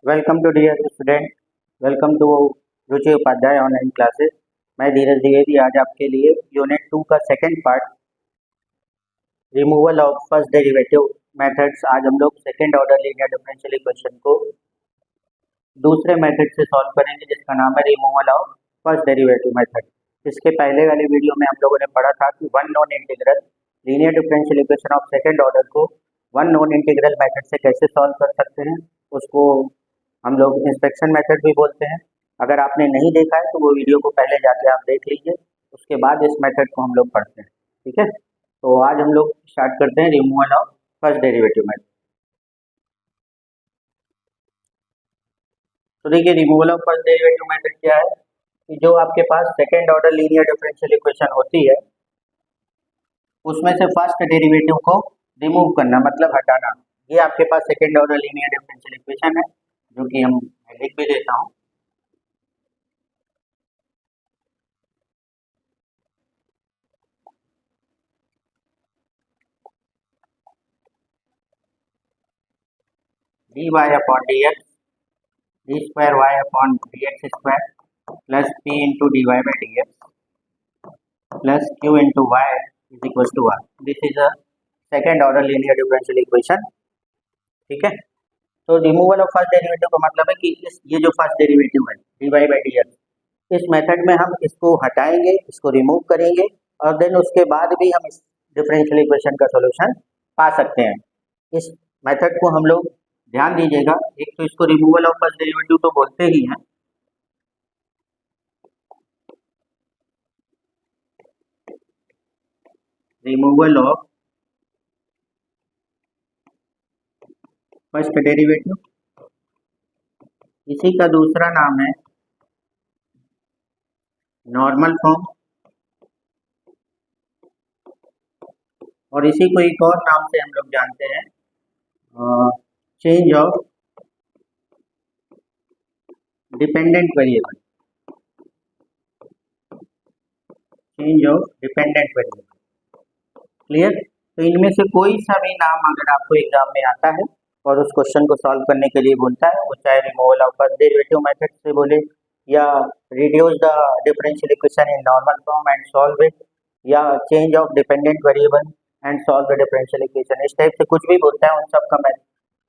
Welcome to dear student. Welcome to Ruchi Upadhyay online classes. मैं धीरज द्विवेदी आज आपके लिए यूनिट 2 का second part removal of first derivative methods. आज हम लोग second order linear differential equation को दूसरे मेथड से सॉल्व करेंगे, जिसका नाम है removal of first derivative method. इसके पहले वाले वीडियो में हम लोगों ने पढ़ा था कि one non integral linear differential equation of second order को वन नॉन इंटीग्रल मेथड से कैसे सॉल्व कर सकते हैं। उसको हम लोग इंस्पेक्शन मेथड भी बोलते हैं। अगर आपने नहीं देखा है तो वो वीडियो को पहले जाके आप देख लीजिए, उसके बाद इस मेथड को हम लोग पढ़ते हैं। ठीक है, तो आज हम लोग स्टार्ट करते हैं removal of first derivative method. तो देखिए, removal of first derivative method क्या है कि जो आपके पास second order linear differential equation होती है उसमें से फर्स्ट डेरिवेटिव को रिमूव करना, मतलब हटाना। ये आपके पास second order linear differential equation है, जो कि हम लिख भी देता हूँ। dy upon dx d square y upon dx square plus p into dy by dx plus q into y is equal to r। This is a second order linear differential equation. ठीक है, तो removal of first derivative का मतलब है कि ये जो first derivative है dy बाई dx, इस मेथड में हम इसको हटाएंगे, इसको रिमूव करेंगे और देन उसके बाद भी हम इस डिफरेंशियल इक्वेशन का सॉल्यूशन पा सकते हैं। इस मेथड को हम लोग ध्यान दीजिएगा, एक तो इसको रिमूवल ऑफ फर्स्ट डेरिवेटिव तो बोलते ही हैं, रिमूवल ऑफ फर्स्ट डेरिवेटिव। इसी का दूसरा नाम है नॉर्मल फॉर्म, और इसी को एक और नाम से हम लोग जानते हैं change of dependent variable. Change of dependent variable, clear. तो इनमें से कोई सा भी नाम अगर आपको एग्जाम में आता है और उस क्वेश्चन को सॉल्व करने के लिए बोलता है, वो चाहे removal of first derivative method से बोले, या reduce the differential equation in normal form and solve it, या change of dependent variable and solve the differential equation, इस टाइप से कुछ भी बोलता है, उन सब का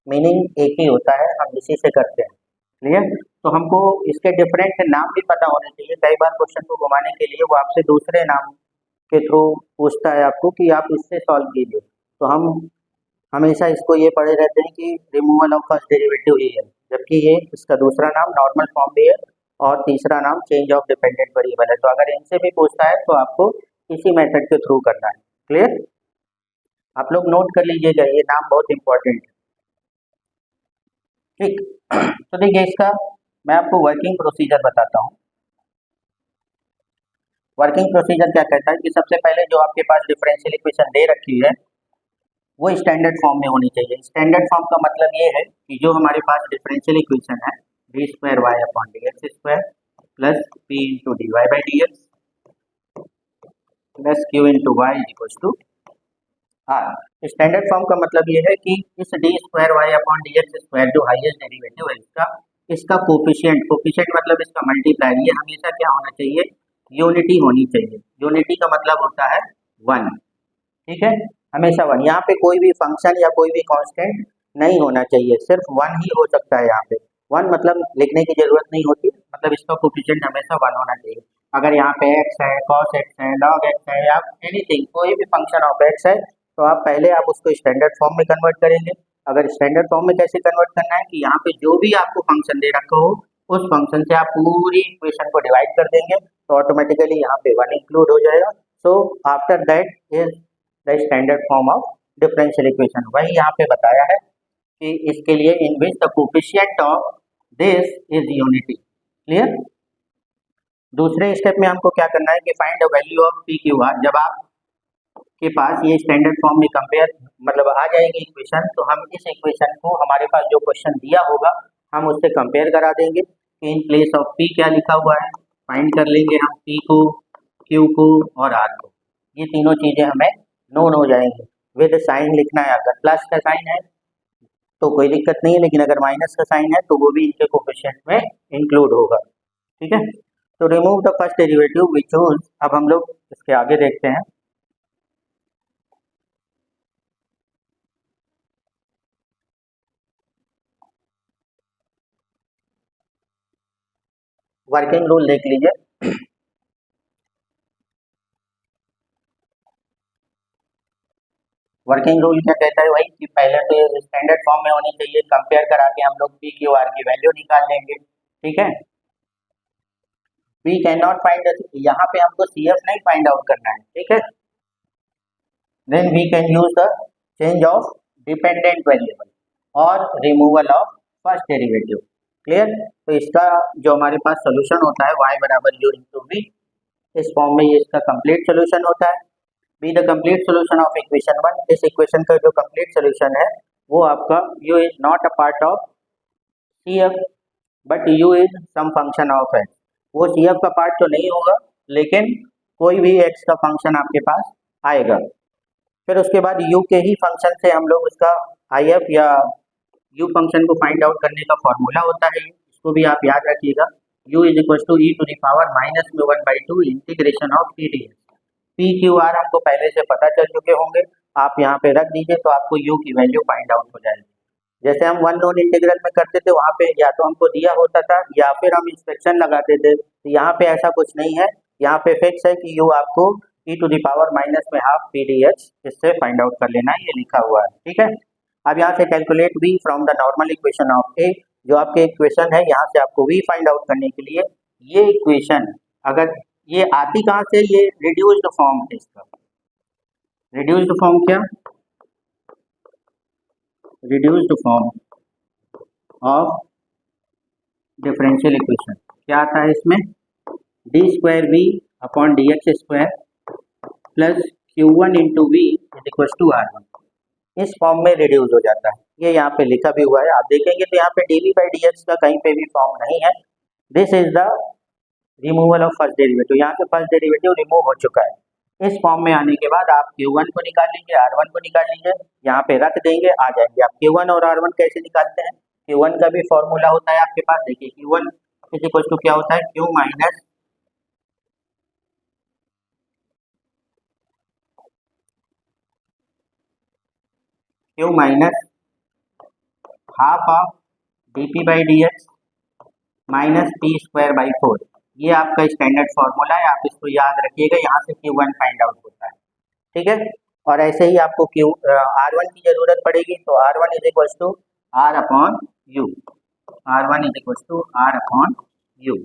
मीनिंग एक ही होता है, हम इसी से करते हैं। क्लियर। तो हमको इसके डिफरेंट नाम भी पता होने चाहिए। कई बार क्वेश्चन को घुमाने के लिए वो आपसे दूसरे नाम के थ्रू पूछता है आपको कि आप इससे सॉल्व कीजिए, तो हम हमेशा इसको ये पढ़े रहते हैं कि रिमूवल ऑफ फर्स्ट डेरिवेटिव ही है, जबकि ये इसका दूसरा नाम नॉर्मल फॉर्म भी है और तीसरा नाम चेंज ऑफ डिपेंडेंट वेरिएबल है। तो अगर इनसे भी पूछता है तो आपको इसी मेथड के थ्रू करना है। क्लियर, आप लोग नोट कर लीजिएगा, ये नाम बहुत इंपॉर्टेंट है। ठीक, तो देखिए इसका मैं आपको वर्किंग प्रोसीजर बताता हूँ। वर्किंग प्रोसीजर क्या कहता है कि सबसे पहले जो आपके पास डिफरेंशियल इक्वेशन दे रखी है वो स्टैंडर्ड फॉर्म में होनी चाहिए। स्टैंडर्ड फॉर्म का मतलब ये है कि जो हमारे पास डिफरेंशियल इक्वेशन है D square Y upon D x square plus P into D Y by D X plus Q into Y is equal to R. Standard form का मतलब ये है कि इस D square Y upon D x square जो highest derivative है इसका coefficient मतलब इसका मल्टीप्लाई, ये हमेशा क्या होना चाहिए, यूनिटी होनी चाहिए। यूनिटी का मतलब होता है 1। ठीक है, हमेशा 1। यहाँ पे कोई भी फंक्शन या कोई भी कांस्टेंट नहीं होना चाहिए, सिर्फ 1 ही हो सकता है। यहाँ पे 1 मतलब लिखने की जरूरत नहीं होती, मतलब इसका कोफिशिएंट हमेशा 1 होना चाहिए। अगर यहाँ पे x है, cos x है, log x है, या एनीथिंग कोई भी फंक्शन ऑफ x है, तो आप पहले आप उसको स्टैंडर्ड फॉर्म में कन्वर्ट करेंगे। अगर स्टैंडर्ड फॉर्म में कैसे कन्वर्ट करना है कि यहाँ पे जो भी आपको फंक्शन दे रखा हो उस फंक्शन से आप पूरी इक्वेशन को डिवाइड कर देंगे, तो ऑटोमेटिकली यहाँ पे 1 इंक्लूड हो जाएगा। So after that is the standard form of differential equation. वही यहाँ पे बताया है कि इसके लिए in which the coefficient of this is unity. Clear. दूसरे स्टेप में हमको क्या करना है कि find the value of P Q R. जब आप के पास ये स्टैंडर्ड फॉर्म में कंपेयर मतलब आ जाएगी इक्वेशन, तो हम इस इक्वेशन को हमारे पास जो क्वेश्चन दिया होगा हम उससे कंपेयर करा देंगे कि इन प्लेस ऑफ पी क्या लिखा हुआ है, फाइंड कर लेंगे हम पी को, क्यू को और आर को। ये तीनों चीजें हमें नोन हो जाएंगी। विद साइन लिखना है, अगर प्लस का साइन है तो कोई दिक्कत नहीं है, लेकिन अगर माइनस का साइन है तो वो भी इनके कोफिशिएंट में इंक्लूड होगा। ठीक है, तो remove the first derivative we choose. अब हम लोग इसके आगे देखते हैं। वर्किंग रूल देख लीजिए। वर्किंग रूल क्या कहता है भाई कि पहले तो स्टैंडर्ड फॉर्म में होनी चाहिए, कंपेयर करा के हम लोग पी क्यू आर की वैल्यू निकाल लेंगे। ठीक है, वी कैन नॉट फाइंड, यहाँ पे हमको सी एफ नहीं फाइंड आउट करना है। ठीक है, then we can use the change of dependent variable और removal of first derivative. Clear, तो इसका जो हमारे पास सोल्यूशन होता है y बराबर u इंटू वी, इस फॉर्म में ये इसका कंप्लीट सोल्यूशन होता है। Be the complete solution of equation 1, इस इक्वेशन का जो कंप्लीट सोल्यूशन है वो आपका u is not a part of C F but u is some function of x। वो सी एफ का पार्ट तो नहीं होगा, लेकिन कोई भी x का फंक्शन आपके पास आएगा। फिर उसके बाद u के ही फंक्शन से हम लोग उसका आई एफ या u फंक्शन को फाइंड आउट करने का फॉर्मूला होता है, इसको भी आप याद रखिएगा। u is equal to E to the power minus में 1/2 integration of P D S. P Q R हमको पहले से पता चल चुके होंगे, आप यहाँ पे रख दीजिए तो आपको u की वैल्यू फाइंड आउट हो जाएगी। जैसे हम वन नोन इंटीग्रल में करते थे, वहाँ पे या तो हमको दिया होता था या फिर हम इंस्पेक्शन लगाते थे। तो यहाँ पे ऐसा कुछ नहीं है, यहाँ पे फिक्स है कि u आपको ई टू द पावर माइनस में हाफ पी डी एच इससे फाइंड आउट कर लेना है, ये लिखा हुआ है। ठीक है, अब यहाँ से calculate v from the normal equation of a, जो आपके इक्वेशन है यहाँ से आपको v फाइंड आउट करने के लिए ये इक्वेशन अगर ये आती कहाँ से, ये रिड्यूस्ड फॉर्म है इसका। रिड्यूस्ड फॉर्म क्या, reduced form of differential equation क्या आता है इसमें, D square we upon D x square plus Q one into we is equal to are one, इस फॉर्म में रिड्यूस हो जाता है। ये यहाँ पे लिखा भी हुआ है, आप देखेंगे तो यहाँ पे D V by D X का कहीं पे भी फॉर्म नहीं है। This is the removal of first derivative, यहाँ से फर्स्ट डेरिवेटिव रिमूव हो चुका है। इस फॉर्म में आने के बाद आप Q1 को निकाल लीजिए, R1 को निकाल लीजिए, यहाँ पे रख देंगे, आ जाएंगे। आप Q1 और R1 कैसे निकालते हैं, Q1 का भी फॉर्मूला होता है आपके पास, देखिए Q1 इज इक्वल टू क्या होता है, Q minus half of D P by D X minus P square by 4, ये आपका स्टैंडर्ड फॉर्मूला है, आप इसको याद रखिएगा। यहाँ से Q1 फाइंड आउट होता है। ठीक है, और ऐसे ही आपको R1 की जरूरत पड़ेगी, तो R1 is equal to R upon U, R1 is equal to R upon U,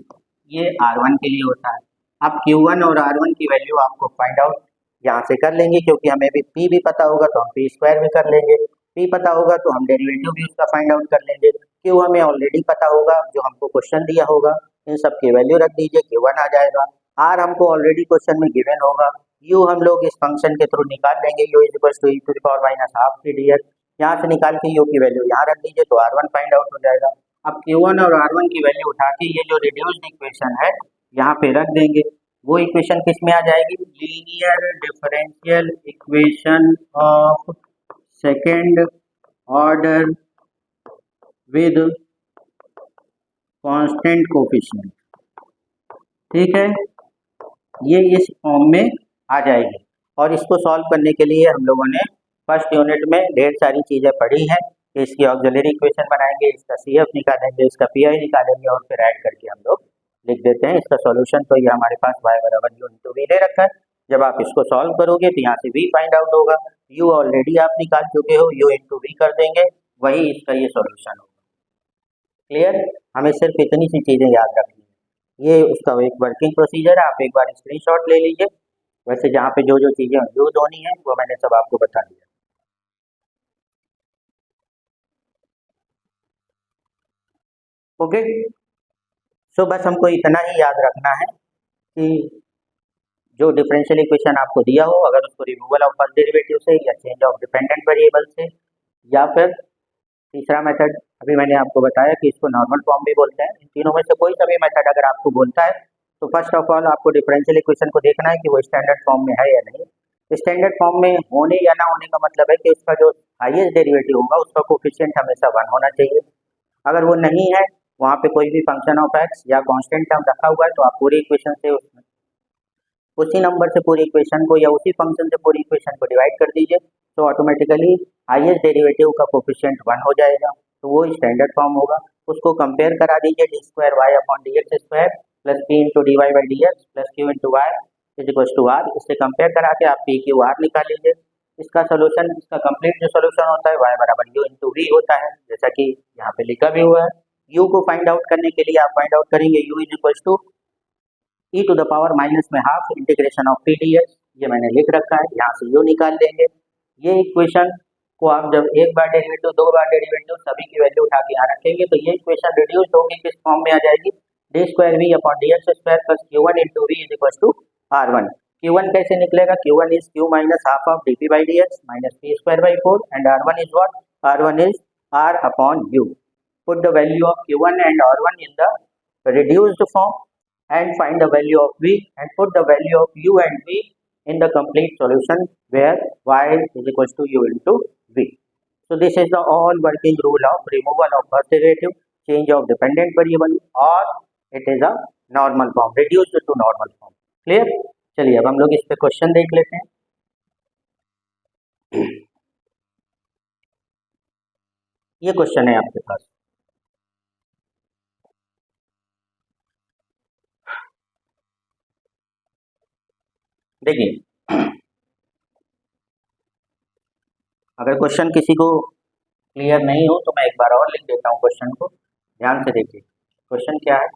ये R1 के लिए होता है। अब Q1 और R1 की वैल्यू आपको फाइंड आउट यहाँ से कर लेंगे, क्योंकि हमें भी P भी पता होगा तो हम P स्क्वायर भी कर लेंगे, P पता होगा तो हम डेरिवेटिव भी उसका फाइंड आउट कर लेंगे। Q हमें ऑलरेडी पता होगा, जो हमको क्वेश्चन दिया होगा, इन सब की वैल्यू रख दीजिए, Q1 आ जाएगा। R हमको ऑलरेडी क्वेश्चन में गिवन होगा, U हम लोग इस फंक्शन के थ्रू निकाल लेंगे, U is equal to E to the power minus half P D X, यहाँ से निकाल के U की वैल्यू यहाँ रख दीजिए तो R1 फाइंड आउट हो जाएगा। अब Q1 और R1 की वैल्यू उठा के ये जो रिड्यूस्ड इक्वेशन है यहाँ पे रख देंगे, वो इक्वेशन किस में आ जाएगी, linear differential equation of second order with constant coefficient. ठीक है, ये इस फॉर्म में आ जाएगी। और इसको सॉल्व करने के लिए हम लोगों ने फर्स्ट यूनिट में ढेर सारी चीज़ें पढ़ी हैं। इसकी ऑक्सिलरी इक्वेशन बनाएंगे, इसका सी एफ निकालेंगे, इसका पी आई निकालेंगे और फिर ऐड करके हम लोग लिख देते हैं इसका सॉल्यूशन। तो ये हमारे पास y बराबर यू इंटू वी दे रखा है। जब आप इसको सॉल्व करोगे तो यहाँ से v फाइंड आउट होगा, u ऑलरेडी आप निकाल चुके हो, u इंटू वी कर देंगे, वही इसका ये सॉल्यूशन होगा। क्लियर, हमें सिर्फ इतनी सी चीज़ें याद रखनी है। ये उसका एक वर्किंग प्रोसीजर है, आप एक बार स्क्रीनशॉट ले लीजिए। वैसे जहाँ पे जो जो चीज़ें यूज होनी है वो मैंने सब आपको बता दिया। ओके, सो बस हमको इतना ही याद रखना है कि जो डिफरेंशियल इक्वेशन आपको दिया हो, अगर उसको रिमूवल ऑफ फर्स्ट डेरिवेटिव से या चेंज ऑफ डिपेंडेंट वेरिएबल से, या फिर तीसरा मेथड अभी मैंने आपको बताया कि इसको नॉर्मल फॉर्म भी बोलते हैं, इन तीनों में से कोई सा भी मेथड अगर आपको बोलता है तो फर्स्ट ऑफ ऑल आपको डिफरेंशियल इक्वेशन को देखना है कि वो स्टैंडर्ड फॉर्म में है या नहीं। स्टैंडर्ड फॉर्म में होने या ना होने का मतलब है कि उसका जो हाईएस्ट डेरिवेटिव होगा उसका कोफिशिएंट हमेशा 1 होना चाहिए। अगर वो नहीं है, वहाँ पे कोई भी फंक्शन ऑफ एक्स या कांस्टेंट टर्म रखा हुआ है, तो आप पूरी इक्वेशन से उसी नंबर से पूरी इक्वेशन को या उसी फंक्शन से पूरी इक्वेशन को डिवाइड कर दीजिए, तो ऑटोमेटिकली हाईएस्ट डेरिवेटिव का कोफिशिएंट 1 हो जाएगा, तो वो स्टैंडर्ड फॉर्म होगा। उसको कंपेयर करा दीजिए D square Y upon D x square plus P into D Y by D X plus Q into Y is equal to R. इससे कंपेयर करा के आप पी क्यू आर निकाल लीजिए। इसका सोल्यूशन, इसका कंप्लीट जो सोल्यूशन होता है वाई बराबर यू इंटू वी होता है, जैसा कि यहाँ पे लिखा भी हुआ है। यू को फाइंड आउट करने के लिए आप फाइंड आउट करेंगे u is equal to E to the power minus में half integration of P D X, ये मैंने लिख रखा है, यहाँ से यू निकाल लेंगे। ये इक्वेशन को आप जब एक बार डेरिवेटिव, दो बार डेरिवेटिव, सभी की वैल्यू उठा के यहाँ रखेंगे, तो ये इक्वेशन रिड्यूस होगी, किस फॉर्म में आ जाएगी, D square we upon D x square plus Q one into we is equal to are one. Q one कैसे निकलेगा, Q one is Q minus half of D P by D X minus P square by 4 and R one is what, R one is R upon U. Put the value of Q one and R one in the reduced form and find the value of v and put the value of u and v in the complete solution where y is equals to u into v. So this is the all working rule of removal of first derivative, change of dependent variable, or it is a normal form, reduced to normal form. Clear? चलिए अब हम लोग इस पे question देख लेते हैं। ये क्वेश्चन है आपके पास, देखिए अगर क्वेश्चन किसी को क्लियर नहीं हो तो मैं एक बार और लिख देता हूँ क्वेश्चन को, ध्यान से देखिए। क्वेश्चन क्या है,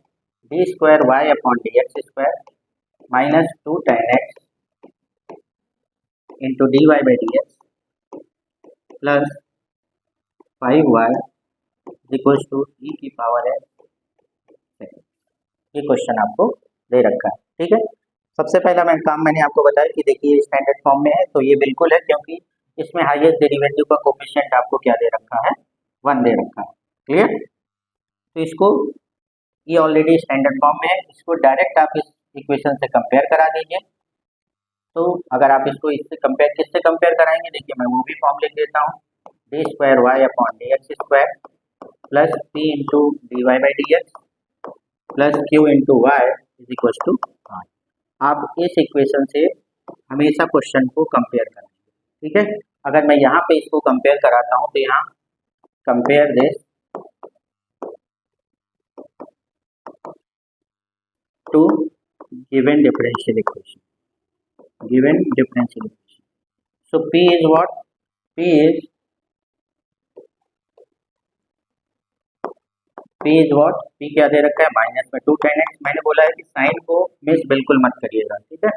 D square Y upon D x square minus 2 tan x into D Y by D X plus 5y equals to E की पावर है। ये क्वेश्चन आपको दे रखा है, ठीक है। सबसे पहला काम मैंने आपको बताया कि देखिए स्टैंडर्ड फॉर्म में है, तो ये बिल्कुल है, क्योंकि इसमें हाईएस्ट डेरिवेटिव का कोफिशिएंट आपको क्या दे रखा है, 1 दे रखा है। क्लियर? तो इसको, ये ऑलरेडी स्टैंडर्ड फॉर्म में है, इसको डायरेक्ट आप इस इक्वेशन से कंपेयर करा दीजिए। तो अगर आप इसको इससे कंपेयर, किससे कंपेयर कराएंगे, देखिए मैं वो भी फॉर्म लिख देता हूँ, D square Y upon D x square plus P into D Y by D X plus Q into Y is equal to R. आप इस इक्वेशन से हमेशा क्वेश्चन को कंपेयर करेंगे, ठीक है। अगर मैं यहाँ पे इसको कंपेयर कराता हूँ तो यहाँ compare this to given differential equation, given differential equation. So P is what, P is what, P क्या दे रखा है, माइनस में 2 tan x। मैंने बोला है कि साइन को मिस बिल्कुल मत करिएगा, ठीक है।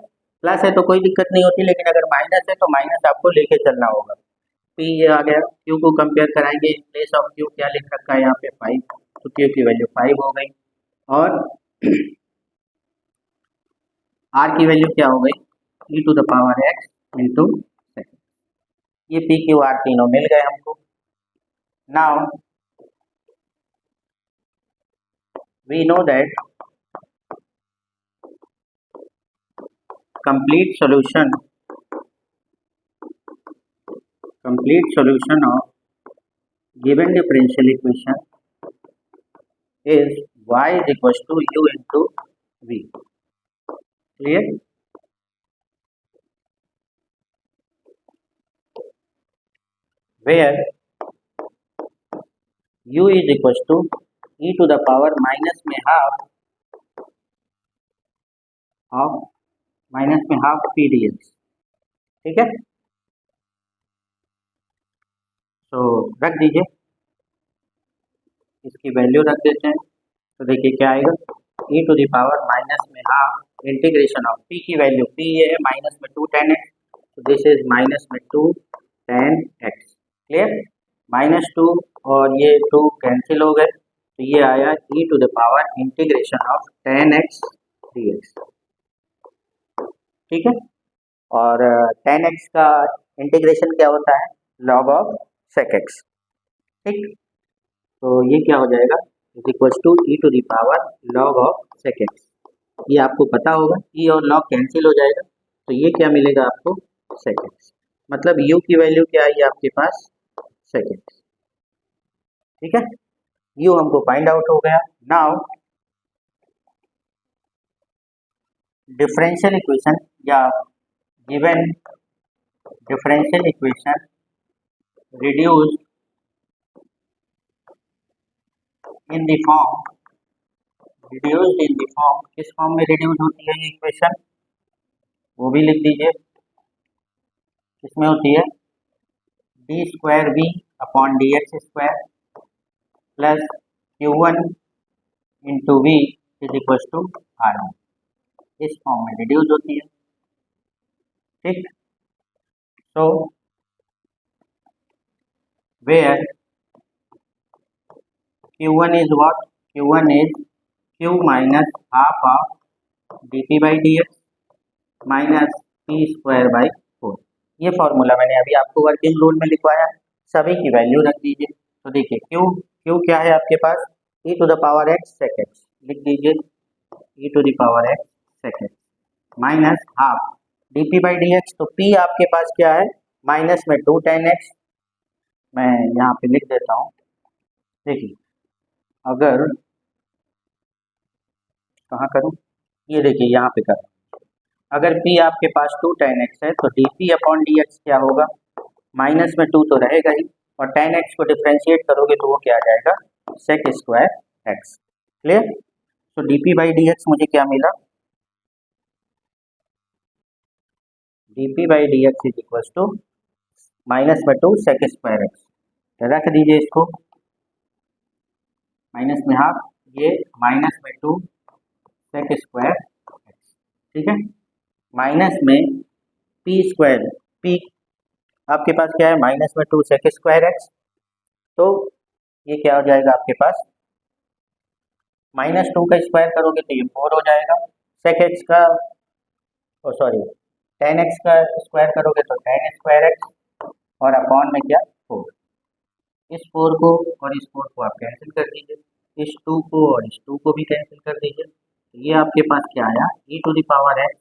प्लस है तो कोई दिक्कत नहीं होती, लेकिन अगर माइनस है तो माइनस आपको लेके चलना होगा। P ये आ गया, Q को कंपेयर कराएंगे, प्लेस ऑफ Q क्या लिख रखा है यहाँ पे 5, तो Q की वैल्यू 5 हो गई, और R की वैल्यू क्या हो गई, e to the power x into second. ये P Q R तीनों मिल गए हमको। Now we know that complete solution of given differential equation is y is equals to u into v. Clear? Where u is equals to e to the power minus में half P D x, ठीक है। तो रख दीजिए, इसकी value रख देते हैं, तो देखिए क्या आएगा, e to the power minus में हाफ इंटीग्रेशन ऑफ p की वैल्यू, p ये है माइनस में 2 tan x, तो दिस इज माइनस में 2 tan x। क्लियर? -2 और ये 2 कैंसिल हो गए, तो ये आया e to the power integration of tan x dx, ठीक है। और tan x का इंटीग्रेशन क्या होता है, log ऑफ sec x, ठीक। तो ये क्या हो जाएगा, is equal to e to the power log of sec x। ये आपको पता होगा, e और log कैंसिल हो जाएगा, तो ये क्या मिलेगा आपको, sec x। मतलब u की वैल्यू क्या आई आपके पास, सेकेंड। ठीक है, यू हमको फाइंड आउट हो गया। नाउ डिफरेंशियल इक्वेशन या given differential equation reduced in the form, reduced in the form, किस फॉर्म में रिड्यूस होती है ये इक्वेशन, वो भी लिख दीजिए। किसमें होती है, D square we upon D x square plus Q one into we is equal to are one, इस फॉर्म में रिड्यूस होती है। ठीक, so where Q1 is what? Q1 is Q minus half of dp by dx minus p square by 4। ये formula मैंने अभी आपको working rule में लिखवाया, सभी की वैल्यू रख दीजिए। तो देखिए Q क्या है आपके पास, e to the power x second, लिख दीजिए e to the power x second minus half dp by dx। तो p आपके पास क्या है, माइनस में 2 tan x, मैं यहाँ पे लिख देता हूँ। देखिए अगर कहाँ करूँ, ये देखिए यहाँ पे करूँ, अगर p आपके पास 2 tan x है तो dp अपॉन dx क्या होगा, माइनस में 2 तो रहेगा ही, और tan x को डिफ्रेंशिएट करोगे तो वो क्या आ जाएगा, sec स्क्वायर x। क्लियर, तो dp बाई dx मुझे क्या मिला, dp by dx is equal to minus में 2 sec स्क्वायर x, रख दीजिए इसको, माइनस में हाफ, ये माइनस में 2 sec स्क्वायर x। ठीक है, माइनस में p स्क्वायर, p आपके पास क्या है, माइनस में 2 sec स्क्वायर x, तो ये क्या हो जाएगा आपके पास, माइनस 2 का स्क्वायर करोगे तो ये 4 हो जाएगा, sec x का सॉरी tan x का स्क्वायर करोगे तो tan स्क्वायर x, और अपॉन में क्या 4, इस 4 को और इस 4 को आप कैंसिल कर दीजिए, इस 2 को और इस 2 को भी कैंसिल कर दीजिए। तो ये आपके पास क्या आया, e to the power x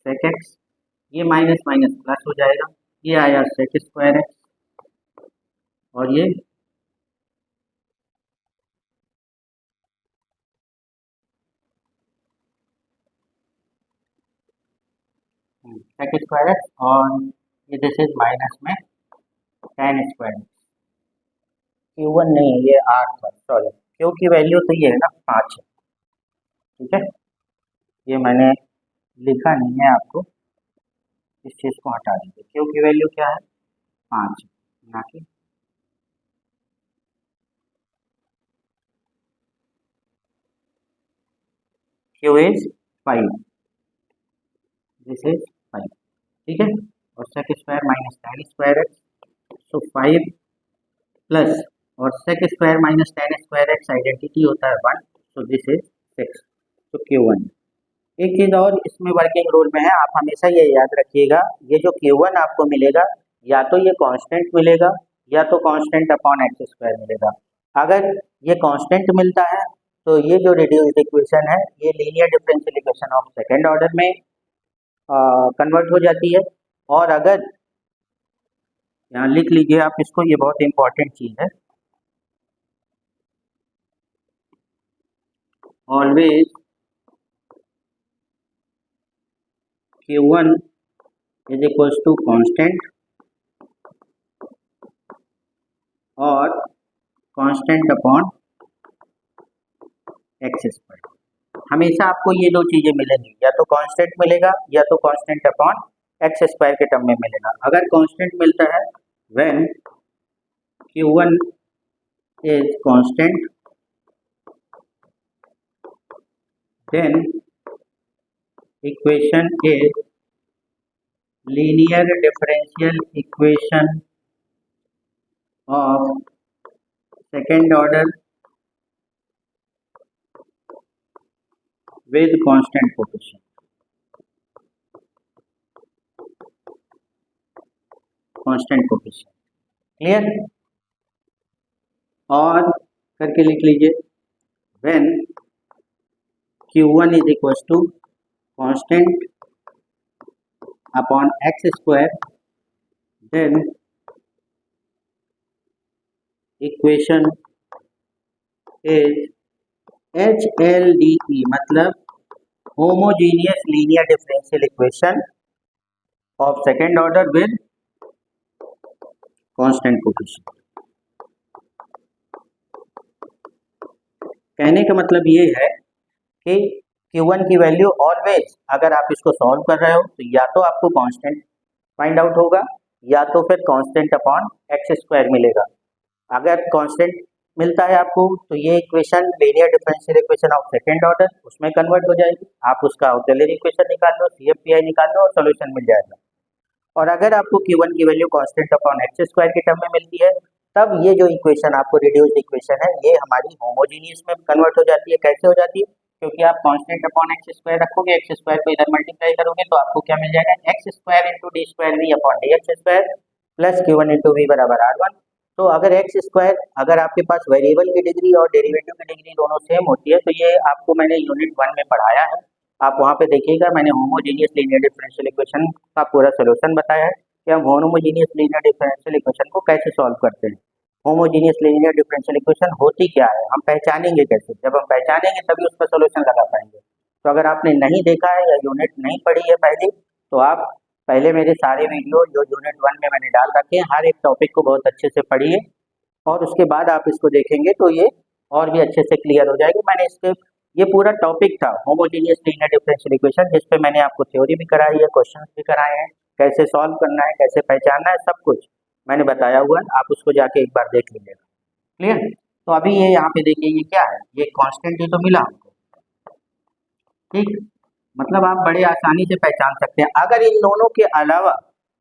sec x, ये माइनस माइनस प्लस हो जाएगा, ये आया sec स्क्वायर x, और ये sec स्क्वायर x, और ये दिस इज माइनस में tan स्क्वायर x। Q1 नहीं है, ये R था, सॉरी, Q की वैल्यू तो ये है ना 5 है। ठीक है, ये मैंने लिखा नहीं है आपको, इस चीज़ को हटा दीजिए, Q की वैल्यू क्या है 5, ना कि Q इज 5, दिस इज 5। ठीक है, और sec square minus tan square x, सो 5 प्लस, और sec square minus tan square x identity होता है 1, सो दिस इज 6, तो Q1। एक चीज़ और इसमें वर्किंग रूल में है, आप हमेशा ये याद रखिएगा, ये जो Q1 आपको मिलेगा या तो ये कांस्टेंट मिलेगा या तो कांस्टेंट अपॉन एक्स स्क्वायर मिलेगा। अगर ये कांस्टेंट मिलता है तो ये जो रिड्यूस्ड इक्वेशन है ये linear differential equation of second order में कन्वर्ट हो जाती है। और अगर यहाँ लिख लीजिए आप इसको, ये बहुत इंपॉर्टेंट चीज़ है, always Q1 is equals to constant और कांस्टेंट अपॉन एक्स स्क्वायर। हमेशा आपको ये दो चीजें मिलेंगी, या तो कांस्टेंट मिलेगा या तो कांस्टेंट अपॉन एक्स स्क्वायर के टर्म में मिलेगा। अगर कांस्टेंट मिलता है when Q1 is constant, then equation is linear differential equation of second order with constant coefficient, constant coefficient। क्लियर, और करके लिख लीजिए, when Q1 is equals to constant upon x square, then equation is HLDE मतलब homogeneous linear differential equation of second order with constant coefficient. कहने का मतलब ये है कि Q1 की वैल्यू ऑलवेज, अगर आप इसको सॉल्व कर रहे हो तो या तो आपको कांस्टेंट फाइंड आउट होगा या तो फिर कांस्टेंट अपॉन एक्स स्क्वायर मिलेगा। अगर कांस्टेंट मिलता है आपको तो ये equation linear differential equation of second order उसमें कन्वर्ट हो जाएगी। आप उसका ऑक्सिलरी इक्वेशन निकाल लो, CFPI निकाल लो और सॉल्यूशन मिल जाएगा। और अगर आपको Q1 की value constant upon x square के टर्म में मिलती है तब ये जो इक्वेशन आपको रिड्यूस्ड इक्वेशन है ये हमारी होमोजीनियस में कन्वर्ट हो जाती है। कैसे हो जाती है? क्योंकि आप कांस्टेंट अपॉन एक्स स्क्वायर रखोगे, एक्स स्क्वायर को इधर मल्टीप्लाई करोगे तो आपको क्या मिल जाएगा, X square into D square we upon D x square plus Q1 into V बराबर R1। तो अगर एक्स स्क्वायर, अगर आपके पास वेरिएबल की डिग्री और डेरिवेटिव की डिग्री दोनों सेम होती है तो ये आपको मैंने यूनिट 1 में पढ़ाया है, आप वहाँ पे देखिएगा। मैंने होमोजीनियस लीनियर डिफरेंशियल इक्वेशन का पूरा सोल्यूशन बताया है कि हम होमोजीनियस लीनियर डिफरेंशियल इक्वेशन को कैसे सॉल्व करते हैं। होमोजीनियस लीनियर डिफरेंशियल इक्वेशन होती क्या है, हम पहचानेंगे कैसे, जब हम पहचानेंगे तभी उसका सोल्यूशन लगा पाएंगे। तो अगर आपने नहीं देखा है या यूनिट नहीं पढ़ी है पहले, तो आप पहले मेरे सारे वीडियो जो यूनिट 1 में मैंने डाल रखे हैं हर एक टॉपिक को बहुत अच्छे से पढ़िए और उसके बाद आप इसको देखेंगे तो ये और भी अच्छे से क्लियर हो जाएगी। मैंने इसके ये पूरा टॉपिक था होमोजीनियस लीनियर डिफरेंशियल इक्वेशन, जिस पे मैंने आपको थ्योरी भी कराई है, क्वेश्चंस भी कराए हैं, कैसे सॉल्व करना है, कैसे पहचानना है, सब कुछ मैंने बताया हुआ है। आप उसको जाके एक बार देख लीजिएगा। क्लियर? तो अभी ये यहाँ पे देखिए ये क्या है, ये कांस्टेंट ही तो मिला हमको, ठीक, मतलब आप बड़े आसानी से पहचान सकते हैं। अगर इन दोनों के अलावा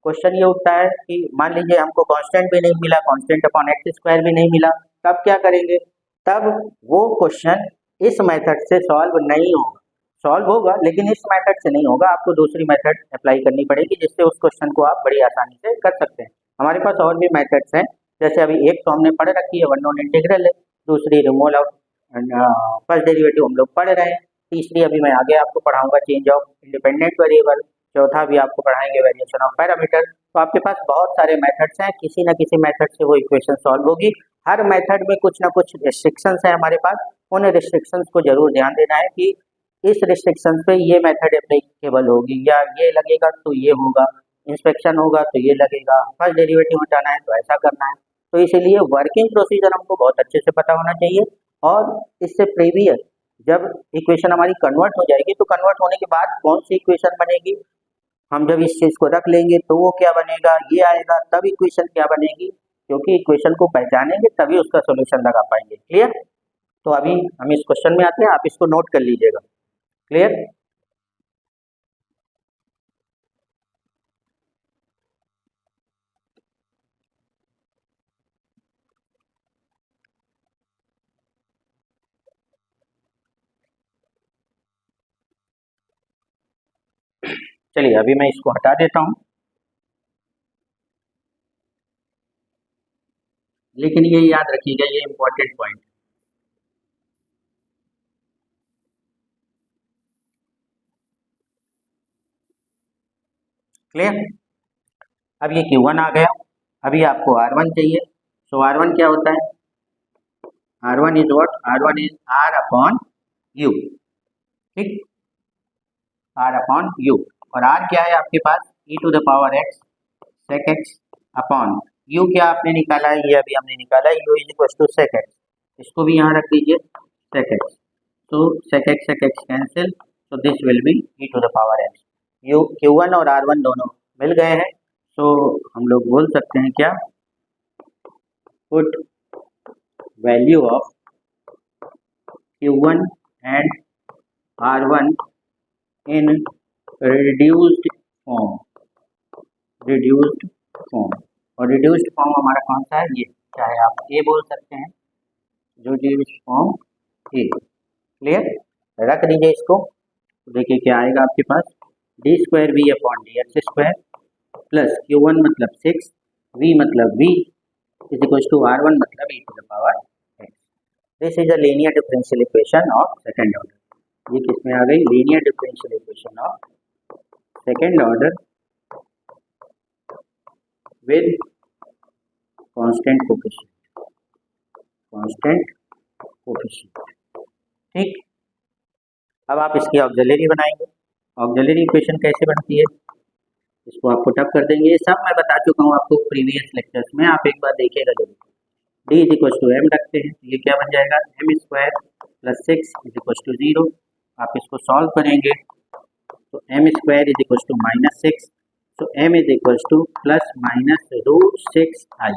क्वेश्चन ये उठता है कि मान लीजिए हमको कांस्टेंट भी नहीं मिला, कांस्टेंट अपॉन एक्स स्क्वायर भी नहीं मिला, तब क्या करेंगे? तब वो क्वेश्चन इस मेथड से सॉल्व नहीं होगा, सॉल्व होगा लेकिन इस मेथड से नहीं होगा, आपको दूसरी मेथड अप्लाई करनी पड़ेगी जिससे उस क्वेश्चन को आप बड़ी आसानी से कर सकते हैं। हमारे पास और भी मेथड्स हैं, जैसे अभी एक तो हमने पढ़ रखी है वन नॉन इंटीग्रल है, दूसरी रिमूवल ऑफ फर्स्ट डेरिवेटिव हम लोग पढ़ रहे हैं, तीसरी अभी मैं आगे आपको पढ़ाऊंगा चेंज ऑफ इंडिपेंडेंट वेरिएबल, चौथा भी आपको पढ़ाएंगे वेरिएशन ऑफ पैरामीटर। तो आपके पास बहुत सारे मेथड्स हैं, किसी न किसी मेथड से वो इक्वेशन सॉल्व होगी। हर मेथड में कुछ ना कुछ रिस्ट्रिक्शंस है हमारे पास, उन रिस्ट्रिक्शंस को जरूर ध्यान देना है कि इस रिस्ट्रिक्शन पे ये मेथड एप्लीकेबल होगी या ये लगेगा तो ये होगा, इंस्पेक्शन होगा तो ये लगेगा, फर्स्ट डेरिवेटिव हटाना है तो ऐसा करना है। तो इसीलिए वर्किंग प्रोसीजर हमको बहुत अच्छे से पता होना चाहिए और इससे प्रीवियस जब इक्वेशन हमारी कन्वर्ट हो जाएगी तो कन्वर्ट होने के बाद कौन सी इक्वेशन बनेगी, हम जब इस चीज को रख लेंगे तो वो क्या बनेगा, ये आएगा, तब इक्वेशन क्या बनेगी, क्योंकि इक्वेशन को पहचानेंगे तभी उसका सोल्यूशन लगा पाएंगे। क्लियर? तो अभी हम इस क्वेश्चन में आते हैं, आप इसको नोट कर लीजिएगा। क्लियर? चलिए अभी मैं इसको हटा देता हूं, लेकिन ये याद रखिएगा ये इंपॉर्टेंट पॉइंट। क्लियर? अब ये Q1 आ गया, अभी आपको R1 चाहिए। सो R1 क्या होता है? R1 is what? R1 is R upon U, ठीक, R अपॉन U। और R क्या है आपके पास? e to the power x sec x upon U क्या आपने निकाला है? ये अभी हमने निकाला है U is equal to sec x, इसको भी यहाँ रख दीजिए sec x। तो sec x cancel, so this will be e to the power x। Q1 और R1 दोनों मिल गए हैं, तो हम लोग बोल सकते हैं क्या, put value of Q1 and R1 in reduced form, reduced form. और रिड्यूस्ड फॉर्म हमारा कौन सा है? ये, चाहे आप ए बोल सकते हैं, रिड्यूस्ड फॉर्म ए। क्लियर? रख दीजिए इसको, देखिए क्या आएगा आपके पास, D square we upon D x square plus Q1 मतलब 6, V मतलब V is equal to R1 मतलब e to the power x। This is a linear differential equation of second order. ये किसमें आ गई? Linear differential equation of second order with constant coefficient. Constant coefficient. ठीक, अब आप इसकी ऑक्सिलरी बनाएंगे। ऑक्सिलरी इक्वेशन कैसे बनती है इसको आप पुट अप कर देंगे। ये सब मैं बता चुका हूँ आपको प्रीवियस लेक्चर्स में, आप एक बार देखिएगा जरूर। D is equal to m रखते हैं तो ये क्या बन जाएगा, m square plus 6 is equal to 0। आप इसको सॉल्व करेंगे तो m square is equal to -6, तो m is equal to plus minus root 6i।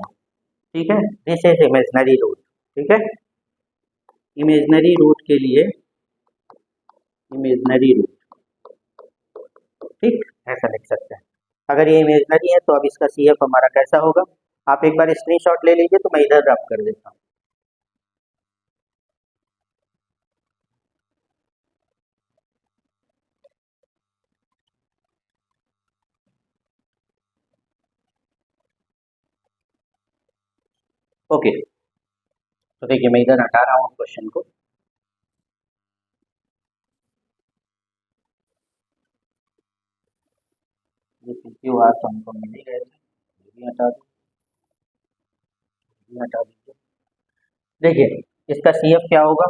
ठीक है, दिस इज इमेजनरी रूट। ठीक है, इमेजनरी रूट के लिए इमेजनरी रूट, ठीक, ऐसा लिख सकते हैं। अगर ये इमेजनरी है तो अब इसका CF हमारा कैसा होगा, आप एक बार स्क्रीनशॉट ले लीजिए तो मैं इधर रब कर देता हूँ। ओके, तो देखिए मैं इधर हटा रहा हूँ क्वेश्चन को। ये PQR तो हमको मिल ही गए थे, ये भी हटा दो, ये भी हटा दीजिए। देखिए इसका CF क्या होगा,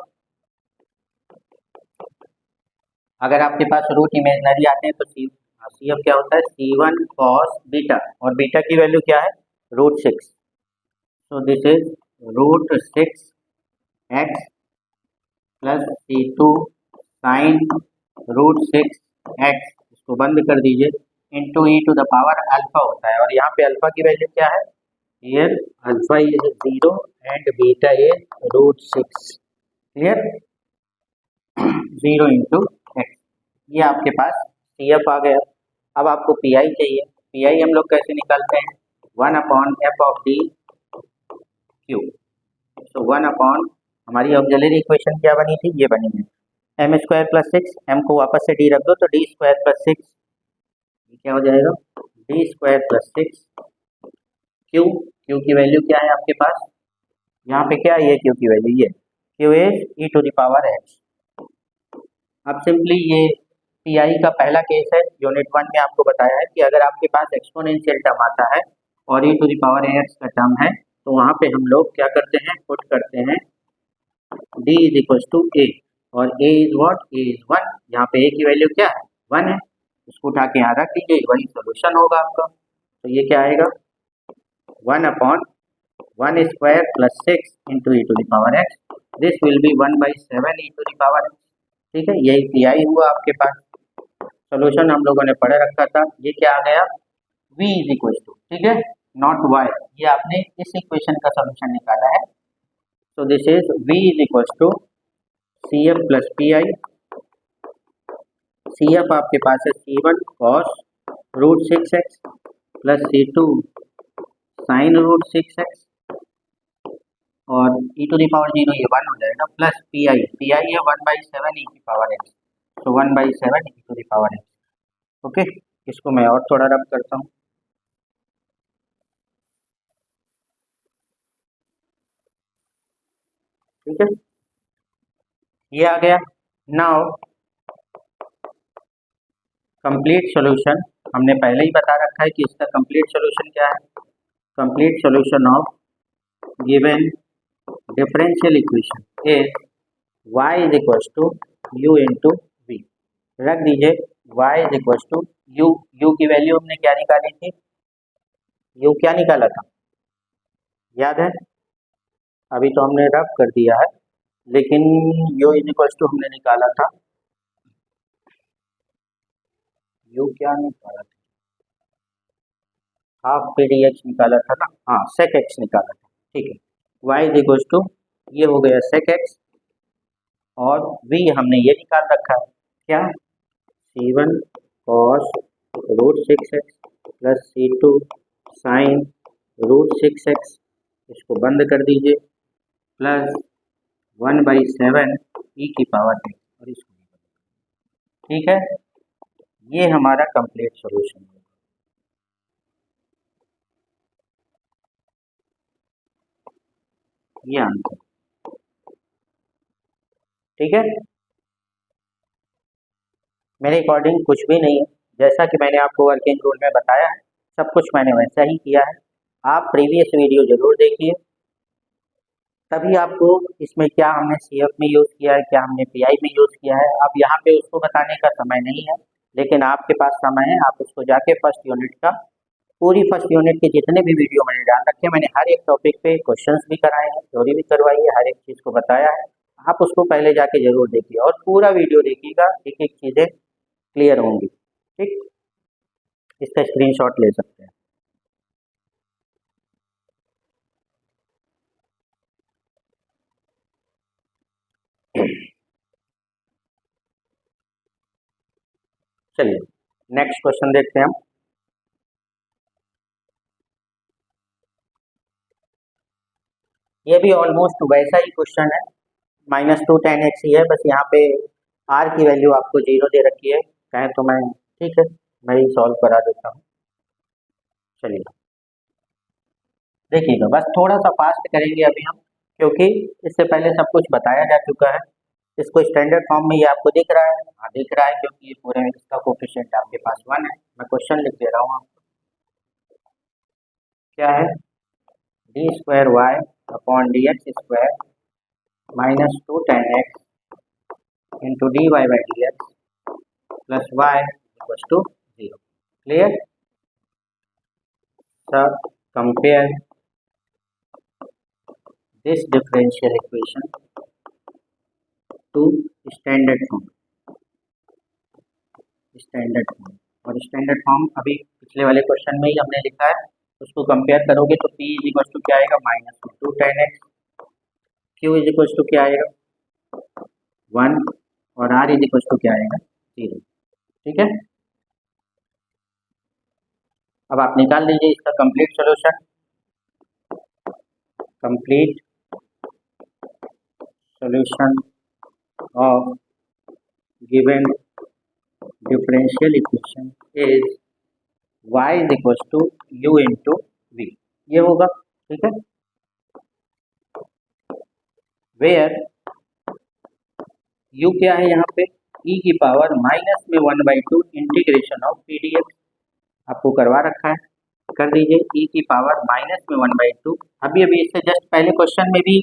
अगर आपके पास रूट इमेजनरी आते हैं तो CF क्या होता है, C1 cos बीटा, और बीटा की वैल्यू क्या है, √6। So this is √6x plus C2 sine √6x, इसको बंद कर दीजिए, into e to the power alpha होता है। और यहाँ पे अल्फा की वैल्यू क्या है, here alpha is 0 and beta is √6। Clear, 0 into x, ये आपके पास CF आ गया। अब आपको PI चाहिए। PI हम लोग कैसे निकालते हैं, 1/f ऑफ डी क्यू। तो 1 हमारी ऑक्सिलरी इक्वेशन क्या बनी थी, ये बनी है एम स्क्वायर प्लस 6, एम को वापस से डी रख दो तो डी स्क्वायर प्लस 6, ये क्या हो जाएगा, d square plus 6। Q, Q की वैल्यू क्या है आपके पास, यहाँ पे क्या है, ये क्यू की वैल्यू, ये q is E to the power x. अब सिंपली ये PI का पहला केस है, यूनिट 1 में आपको बताया है कि अगर आपके पास एक्सपोनेंशियल टर्म आता है और ई टू द पावर एक्स का टर्म है तो वहाँ पे हम लोग क्या करते हैं, पुट करते हैं d इज इक्वल टू ए, और a is what, a is 1। यहाँ पे a की वैल्यू क्या है, 1 है, उसको उठा के यहाँ रख दीजिए, वही सोल्यूशन होगा आपका। तो ये क्या आएगा, 1/1 square plus 6 into e to the power x, this will be 1/7 e to the power x. ठीक है, यही PI हुआ आपके पास। सोल्यूशन हम लोगों ने पढ़ रखा था, ये क्या आ गया, v इज इक्वल टू, ठीक है, नॉट y, ये आपने इस इक्वेशन का सोल्यूशन निकाला है। तो this is v is equal to CF plus PI। CF आपके पास है C1 cos √6x plus C2 sine √6x, और e टू द पावर 0 ये 1 हो जाएगा, प्लस PI है 1/7 e की पावर x, तो 1/7 e to the power x। Okay, इसको मैं और थोड़ा रब करता हूँ। ठीक है, ये आ गया। नाउ कंप्लीट सॉल्यूशन, हमने पहले ही बता रखा है कि इसका कंप्लीट सॉल्यूशन क्या है, complete solution of given differential equation is y is equal to u into v. रख दीजिए y is equal to u, u की वैल्यू हमने क्या निकाली थी, u क्या निकाला था, याद है, अभी तो हमने रब कर दिया है, लेकिन u इज इक्वल टू हमने निकाला था, u क्या निकाला था, हाफ pdx निकाला था ना, हाँ sec x निकाला था। ठीक है, y इज इक्वल टू, ये हो गया sec x, और v हमने ये निकाल रखा है क्या, C1 cos √6x plus C2 sine √6x, इसको बंद कर दीजिए, प्लस 1/7 e की पावर x, और इसको, ठीक है, ये हमारा कंप्लीट सॉल्यूशन है। ये आंसर, ठीक है, मेरे अकॉर्डिंग कुछ भी नहीं है, जैसा कि मैंने आपको वर्किंग रूल में बताया है सब कुछ मैंने वैसा ही किया है। आप प्रीवियस वीडियो जरूर देखिए, तभी आपको इसमें क्या हमने CF में यूज़ किया है, क्या हमने PI में यूज़ किया है, अब यहाँ पे उसको बताने का समय नहीं है, लेकिन आपके पास समय है, आप उसको जाके फर्स्ट यूनिट का पूरी फर्स्ट यूनिट के जितने भी वीडियो मैंने डाल रखे हैं, मैंने हर एक टॉपिक पे क्वेश्चंस भी कराए हैं, थ्योरी भी करवाई है, हर एक चीज़ को बताया है। आप उसको पहले जाके जरूर देखिए और पूरा वीडियो देखिएगा, एक एक चीज़ें क्लियर होंगी। ठीक, इसका स्क्रीनशॉट ले सकते हैं। चलिए नेक्स्ट क्वेश्चन देखते हैं हम। ये भी ऑलमोस्ट वैसा ही क्वेश्चन है, -2 tan x ही है, बस यहाँ पे r की वैल्यू आपको 0 दे रखी है, कहें तो मैं ठीक है मैं ही सॉल्व करा देता हूँ। चलिए देखिएगा, बस थोड़ा सा फास्ट करेंगे अभी हम, क्योंकि इससे पहले सब कुछ बताया जा चुका है। इसको स्टैंडर्ड फॉर्म में ये आपको दिख रहा है, हाँ दिख रहा है, क्योंकि ये पूरे इसका कोफिशिएंट आपके पास 1 है। मैं क्वेश्चन लिख दे रहा हूँ आपको, क्या है, d2y/dx² -2 tan x इंटू dy/dx plus y equal to 0। Clear? Sir compare this differential equation to standard form. Standard form और स्टैंडर्ड फॉर्म अभी पिछले वाले क्वेश्चन में ही हमने लिखा है, उसको कंपेयर करोगे तो p इज इक्वल टू क्या आएगा, -2 tan x, q is equal to क्या आएगा 1 और r इज इक्वल टू क्या आएगा 0। ठीक है, अब आप निकाल लीजिए इसका complete solution. Complete solution of given differential equation is y is equal to u into v, ये होगा। ठीक है, वेयर u क्या है यहाँ पे, e की पावर -1/2 इंटीग्रेशन ऑफ pdx, आपको करवा रखा है, कर दीजिए e की पावर -1/2। अभी इससे जस्ट पहले क्वेश्चन में भी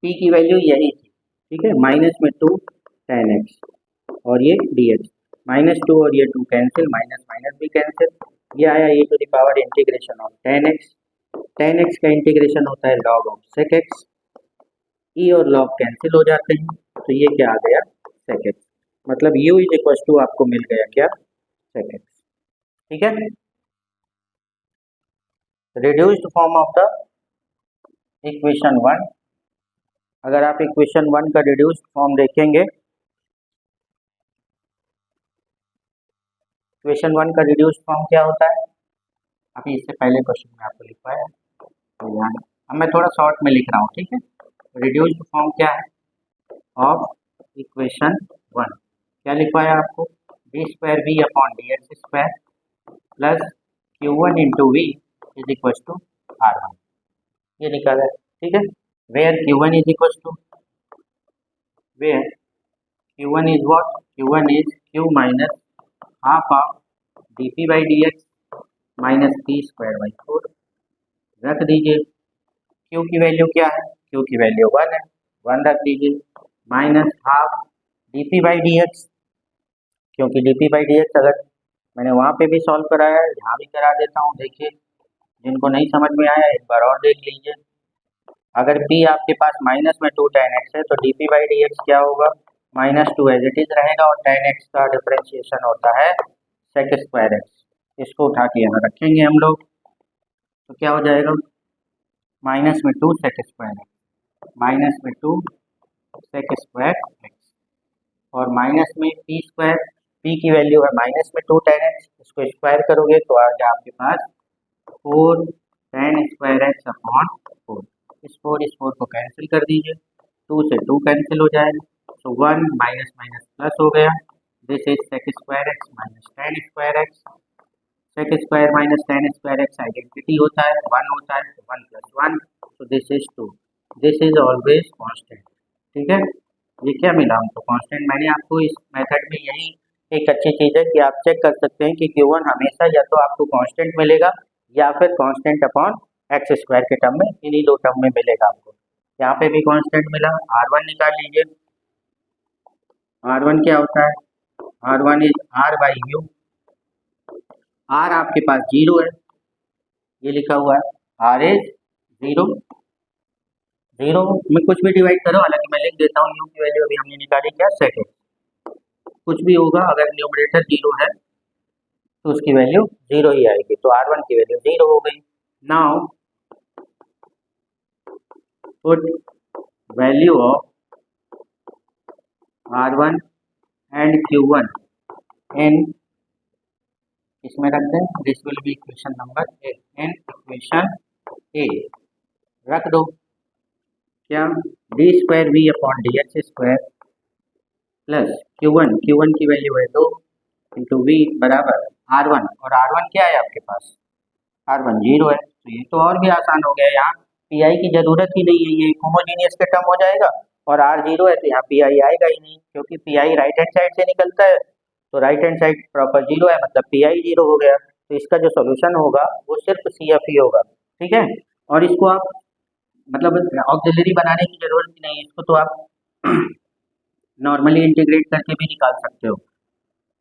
p की वैल्यू यही थी। ठीक है, -2 tan x और ये dx, -2 और ये 2 कैंसिल, माइनस माइनस भी कैंसिल, ये आया e to the power integration of tan x। tan x का इंटीग्रेशन होता है log of sec x, e और log कैंसिल हो जाते हैं, तो ये क्या आ गया sec x, मतलब u इज इक्वल टू आपको मिल गया क्या sec x। ठीक है, reduced form of the equation 1, अगर आप इक्वेशन 1 का रिड्यूस्ड फॉर्म देखेंगे, इक्वेशन 1 का रिड्यूस्ड फॉर्म क्या होता है, अभी इससे पहले क्वेश्चन में आपको लिखवाया तो यहाँ, अब मैं थोड़ा शॉर्ट में लिख रहा हूँ। ठीक है, रिड्यूस्ड फॉर्म क्या है ऑफ इक्वेशन 1, क्या लिखवाया आपको, d2v/dx² plus q1 into we is equal to r1, ये निकाला है। ठीक है, where q1 is equal to, where q1 is what, q1 is q minus half of dp/dx minus p²/4, रख दीजिए। q की वैल्यू क्या है, q की वैल्यू 1 है, 1 रख दीजिए, माइनस हाफ dp/dx, क्योंकि dp/dx अगर मैंने वहाँ पे भी सॉल्व कराया है, यहाँ भी करा देता हूँ। देखिए जिनको नहीं समझ में आया एक बार और देख लीजिए। अगर p आपके पास -2 tan x है तो dp/dx क्या होगा, -2 एज इट इज रहेगा, और tan x का डिफरेंशिएशन होता है sec²x, इसको उठा के यहाँ रखेंगे हम लोग, तो क्या हो जाएगा -2 sec²x, -2 sec²x, और माइनस में p², p की वैल्यू है -2 tan x, इसको स्क्वायर करोगे तो आ जाए आपके पास 4 tan²x/4, इस 4 को कैंसिल कर दीजिए, 2 से 2 कैंसिल हो जाएगा, तो 1 माइनस माइनस प्लस हो गया, this is sec² minus tan² sec² minus tan² identity होता है, 1 होता है, तो 1 + 1, तो this is 2, this is always constant. ठीक है, ये क्या मिला हमको कांस्टेंट, मैंने आपको इस मेथड में यही एक अच्छी चीज़ है कि आप चेक कर सकते हैं कि Q1 हमेशा या तो आपको कांस्टेंट मिलेगा या फिर कांस्टेंट अपॉन एक्स स्क्वायर के टर्म में, इन्हीं दो टर्म में मिलेगा आपको। यहाँ पे भी कांस्टेंट मिला, R1 निकाल लीजिए। R1 क्या होता है? R1 is R by u. R आपके पास 0 है, ये लिखा हुआ है, R इज 0। 0 में कुछ भी डिवाइड करो, हालांकि मैं लिख देता हूँ, यू की वैल्यू अभी हमने निकाली क्या, सेकेंड। कुछ भी होगा, अगर न्यूमरेटर 0 है तो उसकी वैल्यू 0 ही आएगी, तो R1 की वैल्यू 0 हो गई। Now put value of R1 and Q1 in, इसमें रख दें, this will be equation number 8, in equation A रख दो। क्या? D square we upon D x square plus Q1 की वैल्यू है 2 इंटू वी बराबर R1, और R1 क्या है आपके पास? R1 0 है, तो ये तो और भी आसान हो गया, यहाँ पी की जरूरत ही नहीं है, ये होमोजीनियस के टर्म हो जाएगा, और R 0 है तो यहाँ पी आएगा ही नहीं, क्योंकि पी राइट हैंड साइड से निकलता है, तो राइट हैंड साइड प्रॉपर 0 है, मतलब पी 0 हो गया, तो इसका जो सोल्यूशन होगा वो सिर्फ सी एफ ही होगा। ठीक है, और इसको आप मतलब ऑक्सिलरी बनाने की जरूरत ही नहीं है, इसको तो आप नॉर्मली इंटीग्रेट करके भी निकाल सकते हो।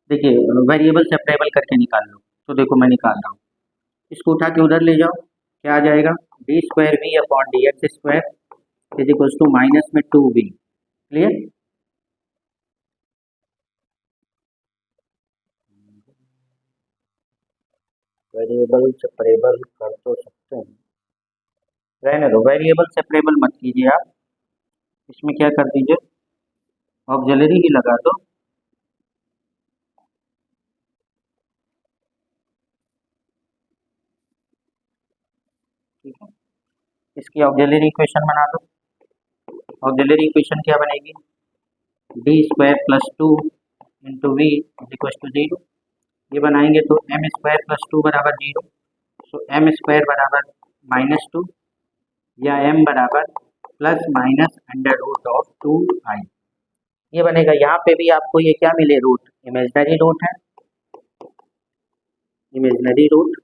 देखिए वेरिएबल सेपरेबल करके निकाल लो, तो देखो मैं निकाल रहा हूँ, इसको उठा के उधर ले जाओ, क्या आ जाएगा? D square we upon D x square is equal to minus में 2v। क्लियर? वेरिएबल सेपरेबल कर तो सकते हैं, रहने दो, वेरिएबल सेपरेबल मत कीजिए आप, इसमें क्या कर दीजिए, ऑक्सिलरी ही लगा दो। ठीक है, इसकी ऑक्सिलरी इक्वेशन बना दो। ऑक्सिलरी इक्वेशन क्या बनेगी? D square plus 2 into we is equal to 0। ये बनाएंगे तो एम स्क्वायर प्लस 2 बराबर 0, सो एम स्क्वायर बराबर -2 या एम बराबर plus minus under root of 2i, ये बनेगा। यहाँ पे भी आपको ये क्या मिले, रूट, इमेजनरी रूट है, इमेजनरी रूट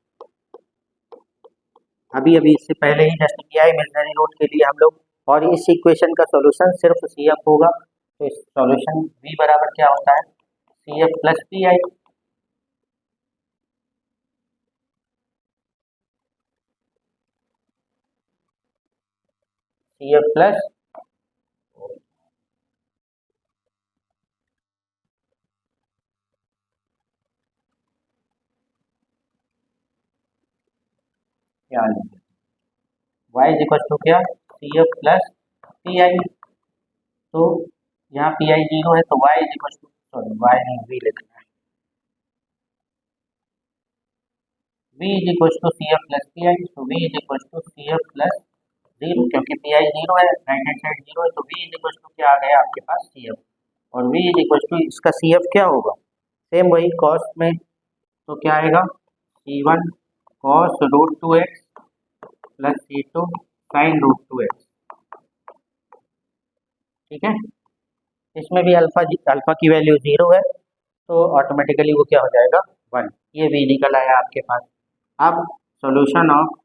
अभी अभी इससे पहले ही जस्ट किया है इमेजनरी रूट के लिए हम लोग, और इस इक्वेशन का सॉल्यूशन सिर्फ सी एफ होगा, तो इस सॉल्यूशन v बराबर क्या होता है, C F plus P I. C F plus क्या लिखेंगे, y इज इक्वल टू क्या, C F plus P I. तो यहाँ पी आई 0 है, तो y is equal to, sorry y नहीं v लिखना है, v is equal to C F plus P I, तो v is equal to C F plus 0, क्योंकि पी आई 0 है, राइट हैंड साइड 0 है, तो v इज इक्वल टू क्या आ गया आपके पास, सी एफ, और v इज इक्वल टू इसका सी एफ क्या होगा, सेम वही कॉस में, तो क्या आएगा, C1 cos root 2x plus C2 sine root 2x। ठीक है, इसमें भी अल्फा की वैल्यू 0 है, तो ऑटोमेटिकली वो क्या हो जाएगा, 1। ये भी निकल आया आपके पास। अब सॉल्यूशन ऑफ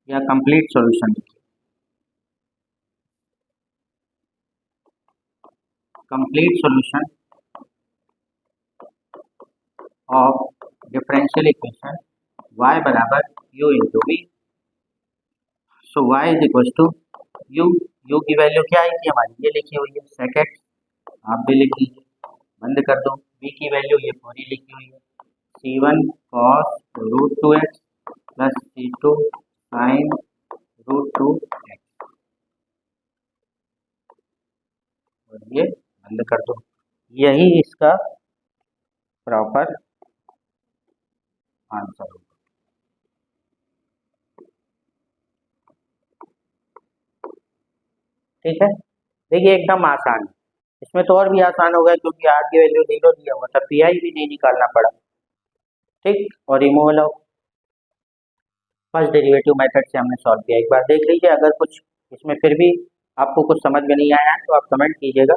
या complete solution, complete solution of differential equation y बराबर u into v. So y is equal to u की वैल्यू क्या आई थी हमारी, ये लिखी हुई है, सेकेंड आप भी लिख लीजिए, बंद कर दो, v की वैल्यू ये पूरी लिखी हुई है, C1 cos root 2x plus C2 sine root 2x, और ये बंद कर दो, यही इसका प्रॉपर आंसर होगा। ठीक है, देखिए एकदम आसान है, इसमें तो और भी आसान होगा, क्योंकि आर की वैल्यू 0 दिया हुआ था, पी आई भी नहीं निकालना पड़ा। ठीक, और removal of first derivative method से हमने सॉल्व किया, एक बार देख लीजिए, अगर कुछ इसमें फिर भी आपको कुछ समझ में नहीं आया है तो आप कमेंट कीजिएगा,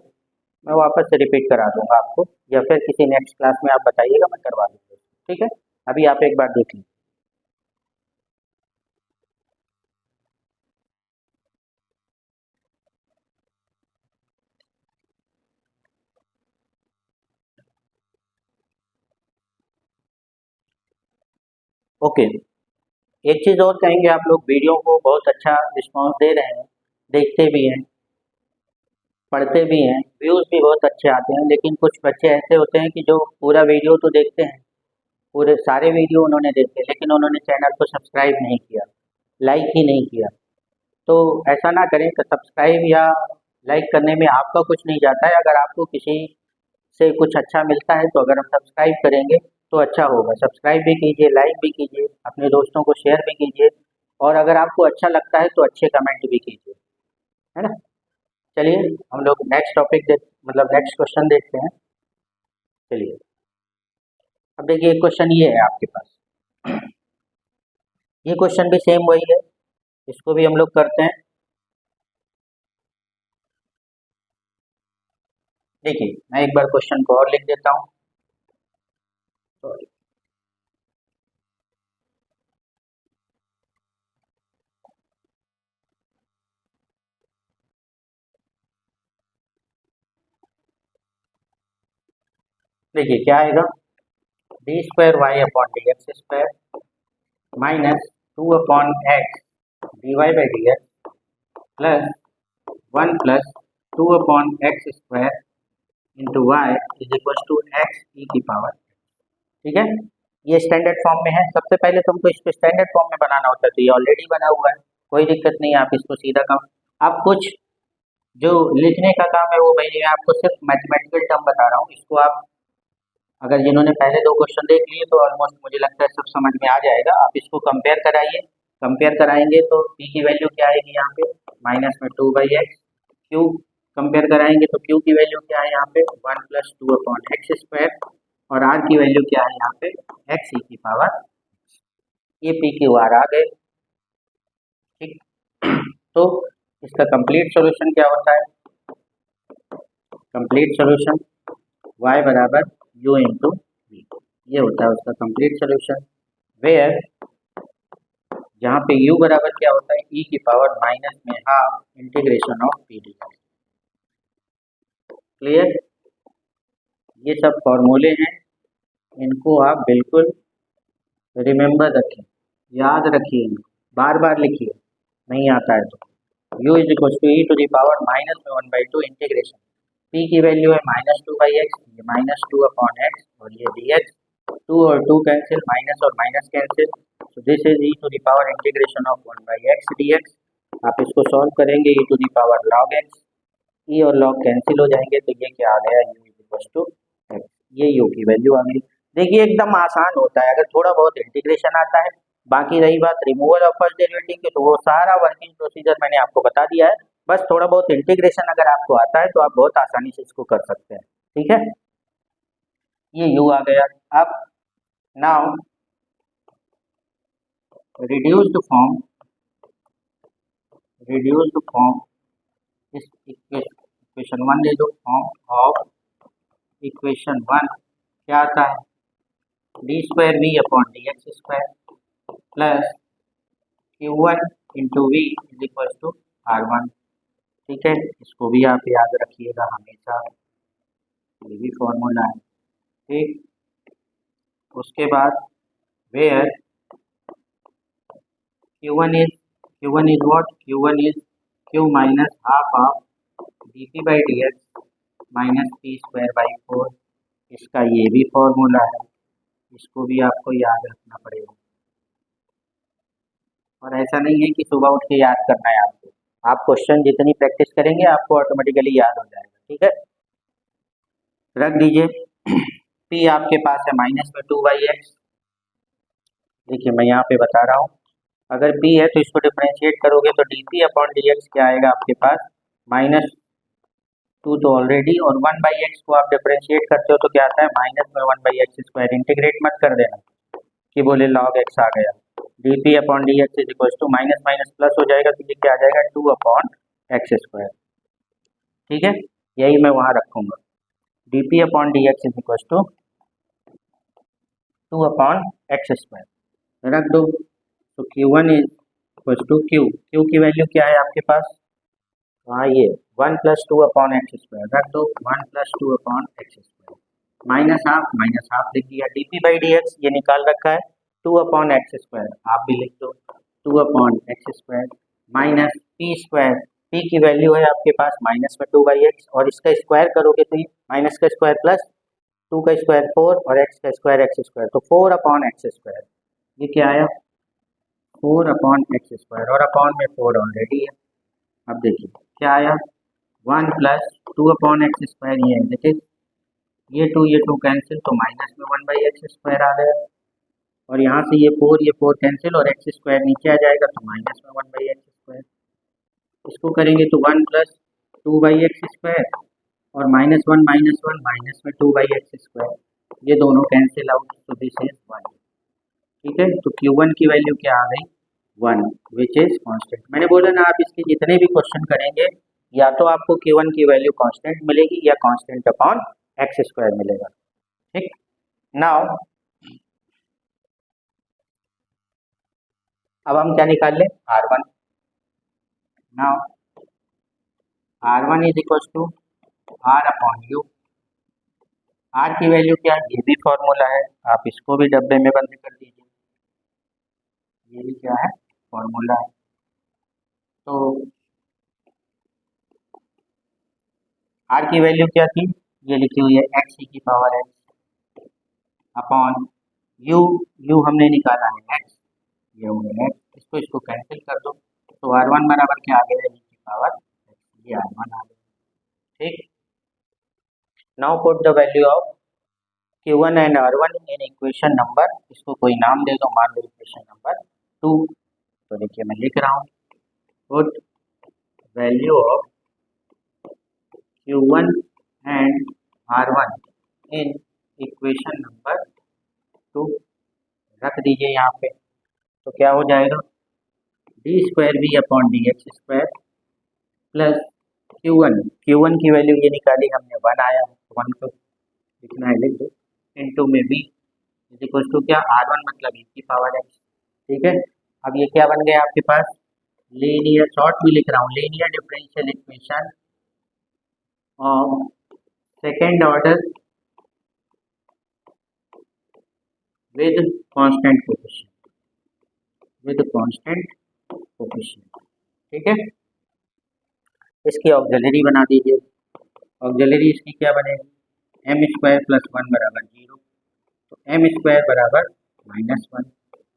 मैं वापस से रिपीट करा दूंगा आपको, या फिर किसी नेक्स्ट क्लास में आप बताइएगा, मैं करवा दूँगा। ठीक है। अभी आप एक बार देख लीजिए। ओके, एक चीज़ और कहेंगे, आप लोग वीडियो को बहुत अच्छा रिस्पॉन्स दे रहे हैं, देखते भी हैं, पढ़ते भी हैं, व्यूज़ भी बहुत अच्छे आते हैं, लेकिन कुछ बच्चे ऐसे होते हैं कि जो पूरा वीडियो तो देखते हैं, पूरे सारे वीडियो उन्होंने देखे, लेकिन उन्होंने चैनल को सब्सक्राइब नहीं किया, लाइक ही नहीं किया। तो ऐसा ना करें कि सब्सक्राइब या लाइक करने में आपका कुछ नहीं जाता है। अगर आपको किसी से कुछ अच्छा मिलता है तो अगर हम सब्सक्राइब करेंगे तो अच्छा होगा। सब्सक्राइब भी कीजिए, लाइक भी कीजिए, अपने दोस्तों को शेयर भी कीजिए, और अगर आपको अच्छा लगता है तो अच्छे कमेंट भी कीजिए, है ना। चलिए हम लोग नेक्स्ट टॉपिक मतलब नेक्स्ट क्वेश्चन देखते हैं। चलिए, अब देखिए एक क्वेश्चन ये है आपके पास। ये क्वेश्चन भी सेम वही है, इसको भी हम लोग करते हैं। देखिए मैं एक बार क्वेश्चन को और लिख देता हूँ। देखिए क्या आएगा, D square Y upon D x square minus 2/x dy by D X plus 1 + 2/x square into Y is equal to X E की पावर। ठीक है, ये स्टैंडर्ड फॉर्म में है। सबसे पहले तुमको इसको स्टैंडर्ड फॉर्म में बनाना होता है, तो ये ऑलरेडी बना हुआ है, कोई दिक्कत नहीं है, आप इसको सीधा कम। आप कुछ जो लिखने का काम है वो मैं आपको सिर्फ मैथमेटिकल टर्म बता रहा हूँ, इसको आप अगर जिन्होंने पहले दो क्वेश्चन देख लिए तो ऑलमोस्ट मुझे लगता है सब समझ में आ जाएगा। आप इसको कंपेयर कराइए, कंपेयर कराएंगे तो पी की वैल्यू क्या आएगी यहाँ पे, माइनस में 2/x। क्यू कंपेयर कराएंगे तो क्यू की वैल्यू क्या है यहाँ पे, 1 + 2/x स्क्वायर, और आर की वैल्यू क्या है यहाँ पे, एक्स ई की पावर। ये पी क्यू आर आ गए। ठीक, तो इसका कंप्लीट सॉल्यूशन क्या होता है, कंप्लीट सॉल्यूशन y बराबर u इंटू वी, ये होता है उसका कंप्लीट सॉल्यूशन। वेयर जहाँ पे u बराबर क्या होता है, e की पावर माइनस में half integration of P D. Clear, ये सब फॉर्मूले हैं, इनको आप बिल्कुल रिमेंबर रखें, याद रखिए, इनको बार बार लिखिए, नहीं आता है तो। u is equal to E to the power minus में 1/2 इंटीग्रेशन, p की वैल्यू है -2/x, ये -2/x और ये dx, 2 और 2 कैंसिल, माइनस और माइनस कैंसिल, तो this is E to the power integration of 1/x dx। आप इसको सॉल्व करेंगे, E to the power log x, E और log कैंसिल हो जाएंगे, तो ये क्या आ गया, u is equal to x, ये u की वैल्यू आ गई। देखिए एकदम आसान होता है, अगर थोड़ा बहुत इंटीग्रेशन आता है। बाकी रही बात रिमूवल ऑफ फर्स्ट डेरिवेटिव की, तो वो सारा वर्किंग प्रोसीजर मैंने आपको बता दिया है। बस थोड़ा बहुत इंटीग्रेशन अगर आपको आता है तो आप बहुत आसानी से इसको कर सकते हैं। ठीक है, ये u आ गया। अब now reduced form, reduced form इस इक्वेशन वन ले लो, फॉर्म ऑफ इक्वेशन वन क्या आता है, D square we upon D x square plus Q one into we is equal to are one. ठीक है, इसको भी आप याद रखिएगा हमेशा, ये भी फॉर्मूला है। ठीक, उसके बाद where Q1 is what, Q1 is Q minus half of dp by dx minus P square by 4, इसका ये भी फॉर्मूला है, इसको भी आपको याद रखना पड़ेगा। और ऐसा नहीं है कि सुबह उठ के याद करना है आपको, आप क्वेश्चन जितनी प्रैक्टिस करेंगे आपको ऑटोमेटिकली याद हो जाएगा। ठीक है, रख दीजिए। P आपके पास है माइनस में 2/x। देखिए मैं यहाँ पे बता रहा हूँ, अगर P है तो इसको डिफरेंशिएट करोगे तो dp अपॉन dx क्या आएगा आपके पास, -2 तो ऑलरेडी, और 1/x को आप डिफरेंशिएट करते हो तो क्या आता है, माइनस में 1/x स्क्वायर। इंटीग्रेट मत कर देना कि बोले log x आ गया, dp upon dx is equal to minus minus plus हो जाएगा, तो ये क्या आ जाएगा, 2/x स्क्वायर। ठीक है, यही मैं वहाँ रखूँगा, dp upon dx is equal to two upon x square रख दो। तो Q1 is equal to q की वैल्यू क्या है आपके पास, हाँ ये 1+2/x² रख दो, 1+2/x² माइनस हाफ लिख दिया, dp/dx ये निकाल रखा है 2/x², आप भी लिख दो 2/x² माइनस p की वैल्यू है आपके पास माइनस में 2/x, और इसका स्क्वायर करोगे तो ये माइनस का स्क्वायर प्लस 2 का स्क्वायर 4 और x का स्क्वायर x², तो 4/x², ये क्या आया 4/x², और अपॉन में 4 ऑलरेडी है। अब देखिए क्या आया 1+2/x², ये है देखिए ये 2 कैंसिल, तो माइनस में 1/x² आ गया, और यहाँ से ये 4 कैंसिल और x² नीचे आ जाएगा, तो माइनस में 1/x²। इसको करेंगे तो 1+2/x² और -1 माइनस में 2/x², ये दोनों कैंसिल आउट, तो दिस इज 1। ठीक है, तो Q1 की वैल्यू क्या आ गई 1, विच इज कांस्टेंट। मैंने बोला ना आप इसके जितने भी क्वेश्चन करेंगे या तो आपको Q1 की वैल्यू कांस्टेंट मिलेगी या कांस्टेंट अपॉन x² मिलेगा। ठीक, नाउ अब हम क्या निकाल लें R1। Now R1 is equal to R/U। R की वैल्यू क्या है, ये भी फॉर्मूला है, आप इसको भी डब्बे में बंद कर दीजिए, ये भी क्या है फॉर्मूला है। तो R की वैल्यू क्या थी, ये लिखी हुई है x अपॉन u हमने निकाला है x, ये हो गया x, इसको कैंसिल कर दो, तो R1 बराबर क्या आ गया e⁻x, ये R1 आ गया। ठीक, now put the value of Q1 and R1 in equation number, इसको कोई नाम दे दो, मान लो इक्वेशन नंबर 2। तो देखिए मैं लिख रहा हूँ, put value of Q1 and R1 in equation number 2 रख दीजिए यहाँ पे, तो क्या हो जाएगा d²v/dx² प्लस Q1 की वैल्यू ये निकाली हमने 1 आया, 1 को लिखना है, लिख दो, इनटू में v इज इक्वल टू क्या R1 मतलब e⁻x। ठीक है, अब ये क्या बन गया आपके पास, लीनियर, शॉर्ट में लिख रहा हूँ, linear differential equation of second order with constant coefficient. ठीक है, इसकी ऑक्सिलरी बना दीजिए, ऑक्सिलरी इसकी क्या बनेगी m² + 1 बराबर 0, तो m² बराबर -1,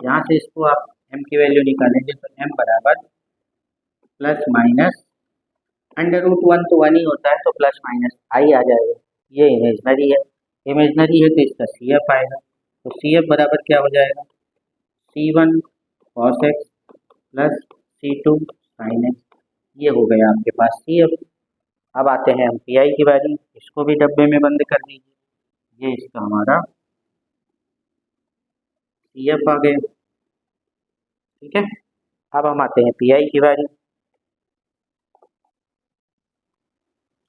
यहाँ से इसको आप m की वैल्यू निकालेंगे तो m बराबर ±, √1 तो 1 ही होता है, तो प्लस माइनस आई आ जाएगा, ये इमेजनरी है, तो इसका CF आएगा, तो CF बराबर क्या हो जाएगा C1 cos x plus C2 sin x, ये हो गया आपके पास CF। अब आते हैं हम PI की बारी, इसको भी डब्बे में बंद कर दीजिए, ये इसका हमारा CF आ गया। ठीक है, अब हम आते हैं PI की बारी,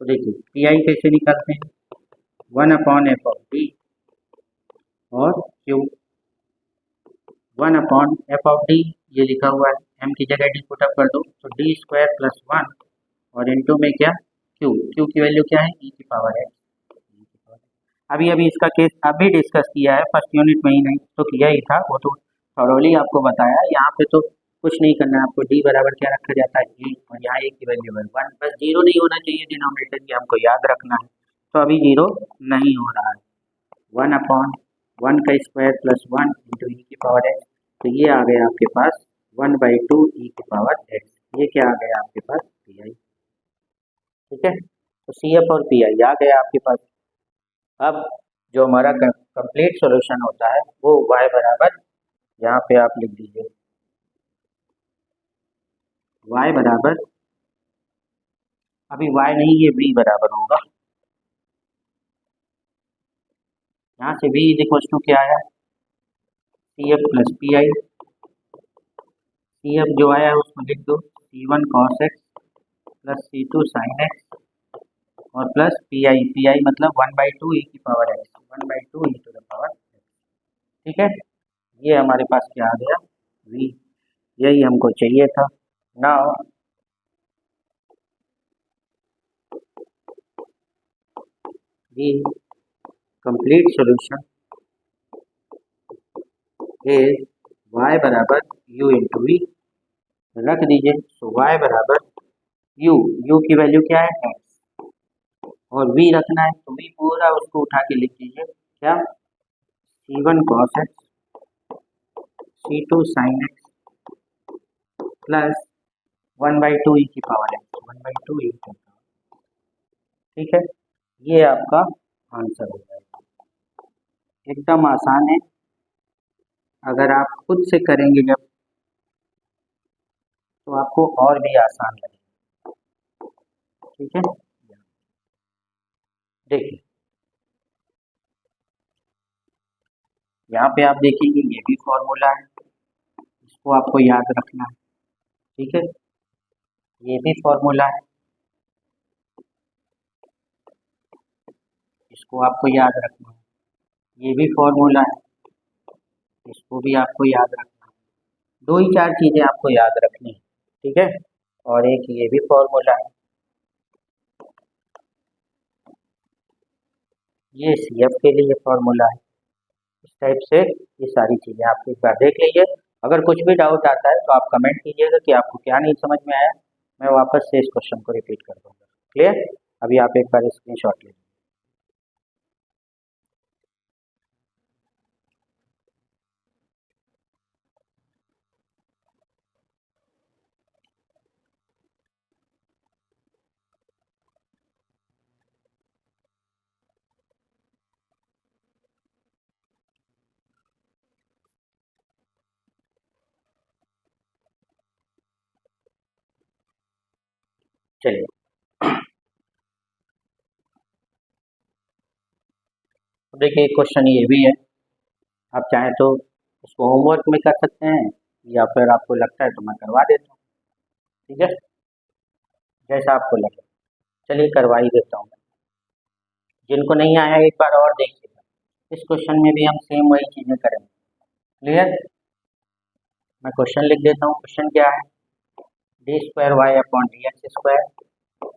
तो देखिए PI कैसे निकालते हैं, 1/f(d) और Q 1/f(d) ये लिखा हुआ है, m की जगह d पुटअप कर दो, तो d² + 1 और इनटू में क्या Q की वैल्यू क्या है e⁻x। अभी इसका केस अभी डिस्कस किया है, फर्स्ट यूनिट में ही नहीं तो किया ही था, वो तो थॉरोली आपको बताया, यहाँ पे तो कुछ नहीं करना है आपको, d बराबर क्या रखा जाता है e, और यहाँ a की वैल्यू है 1, बस 0 नहीं होना चाहिए डिनोमिनेटर, ये हमको याद रखना है, तो अभी 0 नहीं हो रहा है, 1/1 का स्क्वायर प्लस 1 इंटू e⁻x, तो ये आ गया आपके पास 1/2 e⁻x, ये क्या आ गया आपके पास PI। ठीक है, तो CF और PI आ गया आपके पास। अब जो हमारा कंप्लीट सॉल्यूशन होता है वो y बराबर, यहाँ पे आप लिख दीजिए y बराबर, अभी y नहीं ये v बराबर होगा, यहाँ से v इज इक्वल टू क्या आया CF प्लस PI, CF जो आया उसको लिख दो C1 cos x plus C2 sin x और प्लस PI मतलब 1/2 e⁻x, 1/2 e⁻x। ठीक है, ये हमारे पास क्या आ गया, v, यही हमको चाहिए था। Now the complete solution is y बराबर u इंटू वी, रख दीजिए। तो y बराबर u की वैल्यू क्या है x, और v रखना है तो v पूरा उसको उठा के लिख दीजिए, क्या, c1 cos x c2 sin x plus 1/2 e की पावर x, 1/2 e की पावर। ठीक है, ये आपका आंसर हो जाएगा। एकदम आसान है, अगर आप खुद से करेंगे जब तो आपको और भी आसान लगेगा। ठीक है, देखिए यहाँ पे आप देखेंगे ये भी फॉर्मूला है, इसको आपको याद रखना है। ठीक है, ये भी फॉर्मूला है, इसको आपको याद रखना है। ये भी फॉर्मूला है, इसको भी आपको याद रखना है। दो ही चार चीजें आपको याद रखनी है। ठीक है, और एक ये भी फॉर्मूला है, ये CF के लिए फॉर्मूला है। इस टाइप से ये सारी चीजें आप एक बार देख लीजिए। अगर कुछ भी डाउट आता है तो आप कमेंट कीजिएगा कि आपको क्या नहीं समझ में आया, मैं वापस से इस क्वेश्चन को रिपीट कर दूंगा। क्लियर, अभी आप एक बार स्क्रीनशॉट लीजिए। चलिए, तो देखिए क्वेश्चन ये भी है, आप चाहें तो इसको होमवर्क में कर सकते हैं, या फिर आपको लगता है तो मैं करवा देता हूँ। ठीक है, जैसा आपको लगे, चलिए करवा ही देता हूँ। जिनको नहीं आया एक बार और देखिएगा, इस क्वेश्चन में भी हम सेम वही चीजें करेंगे। क्लियर, मैं क्वेश्चन लिख देता हूँ। क्वेश्चन क्या है, d2y/dx²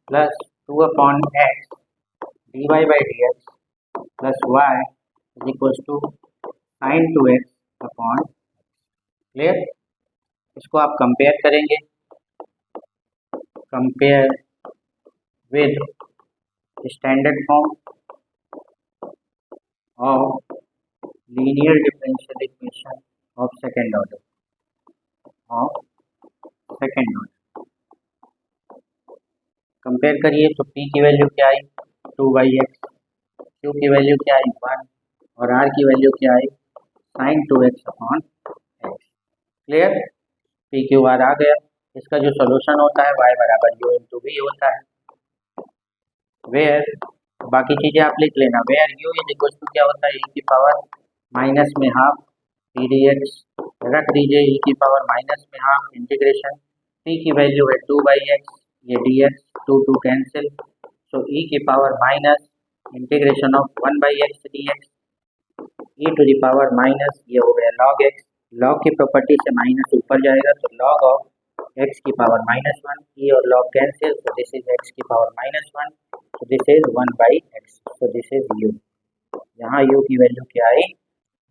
plus 2/x dy/dx plus y is equal to sin 2x/। Clear, इसको आप कंपेयर करेंगे, compare with standard form of linear differential equation of second order, compare करिए तो p की वैल्यू क्या आई 2/x, q की वैल्यू क्या आई 1, और r की वैल्यू क्या आई sin 2x/x। Clear, p q r आ गया। इसका जो सॉल्यूशन होता है y बराबर u इंटू वी होता है, वेयर, बाकी चीजें आप लिख लेना, where u is equal to क्या होता है e की पावर माइनस में हाफ p dx, रख दीजिए e की पावर माइनस में हाफ इंटीग्रेशन, p की वैल्यू है 2/x, ये dx 2 कैंसिल, सो e की power minus integration of 1/x dx, e to the power minus, ये हो गया log x, log की प्रॉपर्टी से माइनस ऊपर जाएगा तो log ऑफ x की पावर -1, e और log cancel, so this is x की power -1, so this is 1/x, so this is u। यहाँ u की वैल्यू क्या आई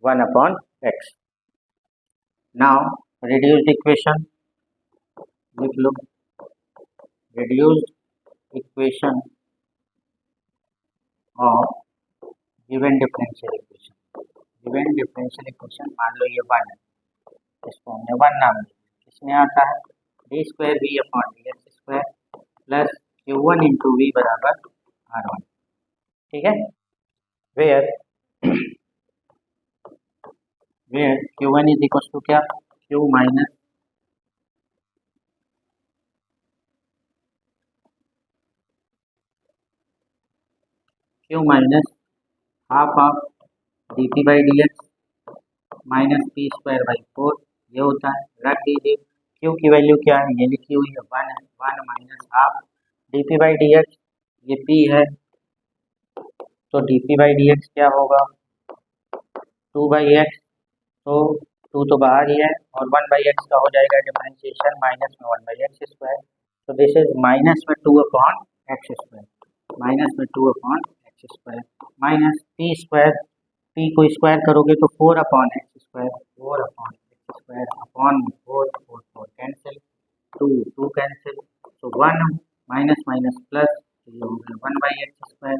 1/x। नाउ रिड्यूस्ड इक्वेशन लिख लो, reduced equation of given differential equation, given differential equation मान लो ये 1 है, इसको हमने 1 नाम दिया, किसमें आता है d2v/dx² plus q1 into V बराबर r1। ठीक है, where q1 is equal to क्या, q minus half of dp/dx minus p²/4, ये होता है, रख दीजिए। q की वैल्यू क्या है, ये लिखी हुई है 1 है, 1 माइनस हाफ dp/dx, ये p है, तो dp/dx क्या होगा 2/x तो 2 तो बाहर ही है और 1/x का हो जाएगा डिफरेंशिएशन माइनस में 1/x स्क्वायर। तो दिस इज माइनस में 2 अपॉन एक्स स्क्वायर, माइनस में 2 upon x square minus P square, P को स्क्वायर करोगे तो 4 upon x square, 4 upon x square upon 4, 4 4 cancel, 2 2 cancel, तो 1 माइनस माइनस प्लस, तो ये हो गया 1/x स्क्वायर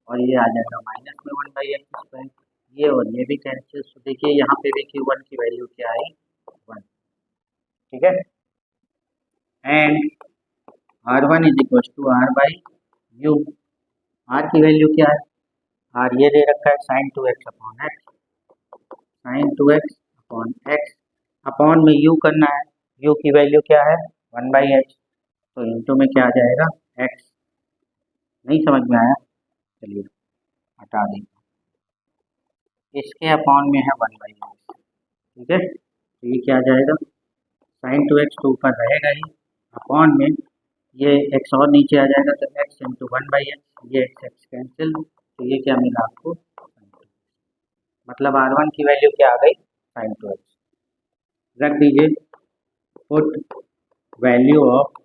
और ये आ जाएगा माइनस में 1/x स्क्वायर, ये और ये भी कैंसिल। तो देखिए यहाँ पे भी Q1 की वैल्यू क्या आई 1, ठीक है। And R1 is equal to R by u, R की वैल्यू क्या है, R ये दे रखा है sin 2x upon x, sin 2x upon x, upon में u करना है, u की वैल्यू क्या है 1/h, तो इंटू में क्या आ जाएगा x, नहीं समझ में आया, चलिए हटा देंगे, इसके अपॉन में है 1/x, ठीक है। तो ये क्या आ जाएगा sin 2x तो ऊपर रहेगा ही, अपॉन में ये x और नीचे आ जाएगा तो x इंटू 1/x, ये x कैंसिल, तो ये क्या मिला आपको, मतलब R1 की वैल्यू क्या आ गई sin 2x। रख दीजिए put value of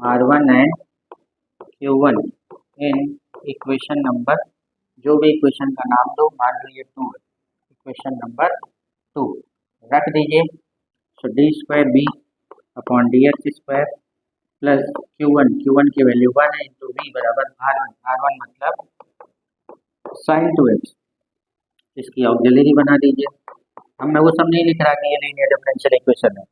R1 and Q1 in equation number, जो भी इक्वेशन का नाम दो, मान लो ये 2 है, इक्वेशन नंबर 2 रख दीजिए। So D square B upon D x square plus Q1 की वैल्यू 1 है इंटू बी बराबर R1 मतलब sin 2x, इसकी ऑक्सिलरी बना दीजिए। हम मैं वो सब नहीं लिख रहा कि ये लीनियर डिफरेंशियल इक्वेशन है,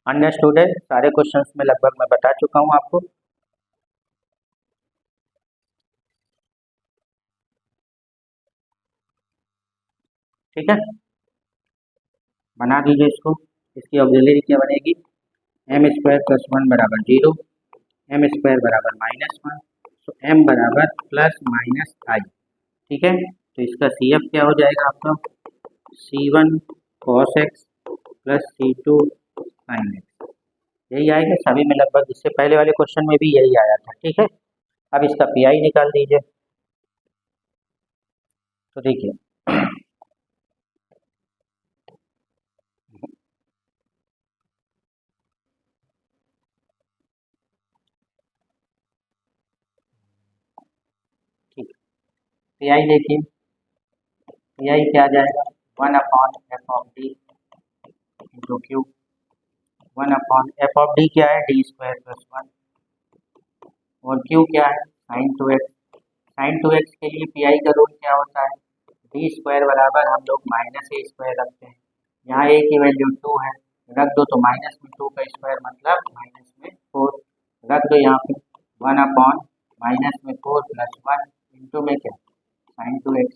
अंडरस्टूड है, सारे क्वेश्चंस में लगभग मैं बता चुका हूँ आपको। ठीक है, बना दीजिए इसको, इसकी ऑक्सिलरी क्या बनेगी, एम स्क्वायर प्लस 1 बराबर 0, एम स्क्वायर बराबर -1, तो एम बराबर प्लस माइनस आई, ठीक है। तो इसका सी एफ क्या हो जाएगा आपका, C1 cos x plus C2 sin x, यही आएगा सभी में लगभग, इससे पहले वाले क्वेश्चन में भी यही आया था, ठीक है। अब इसका पी आई निकाल दीजिए, तो देखिए ठीक, पी आई देखिए, पी आई क्या आ जाएगा 1 upon F of D into Q, 1 upon F of D क्या है डी स्क्वायर प्लस 1 और क्यू क्या है साइन 2x, साइन 2x के लिए पी आई का रूल क्या होता है, डी स्क्वायर बराबर हम लोग माइनस ए स्क्वायर रखते हैं, यहाँ ए की वैल्यू 2 है, रख दो तो माइनस में 2 का स्क्वायर मतलब माइनस में 4, रख दो यहाँ पे 1 अपॉन माइनस में 4 प्लस 1 इंटू में क्या साइन 2x,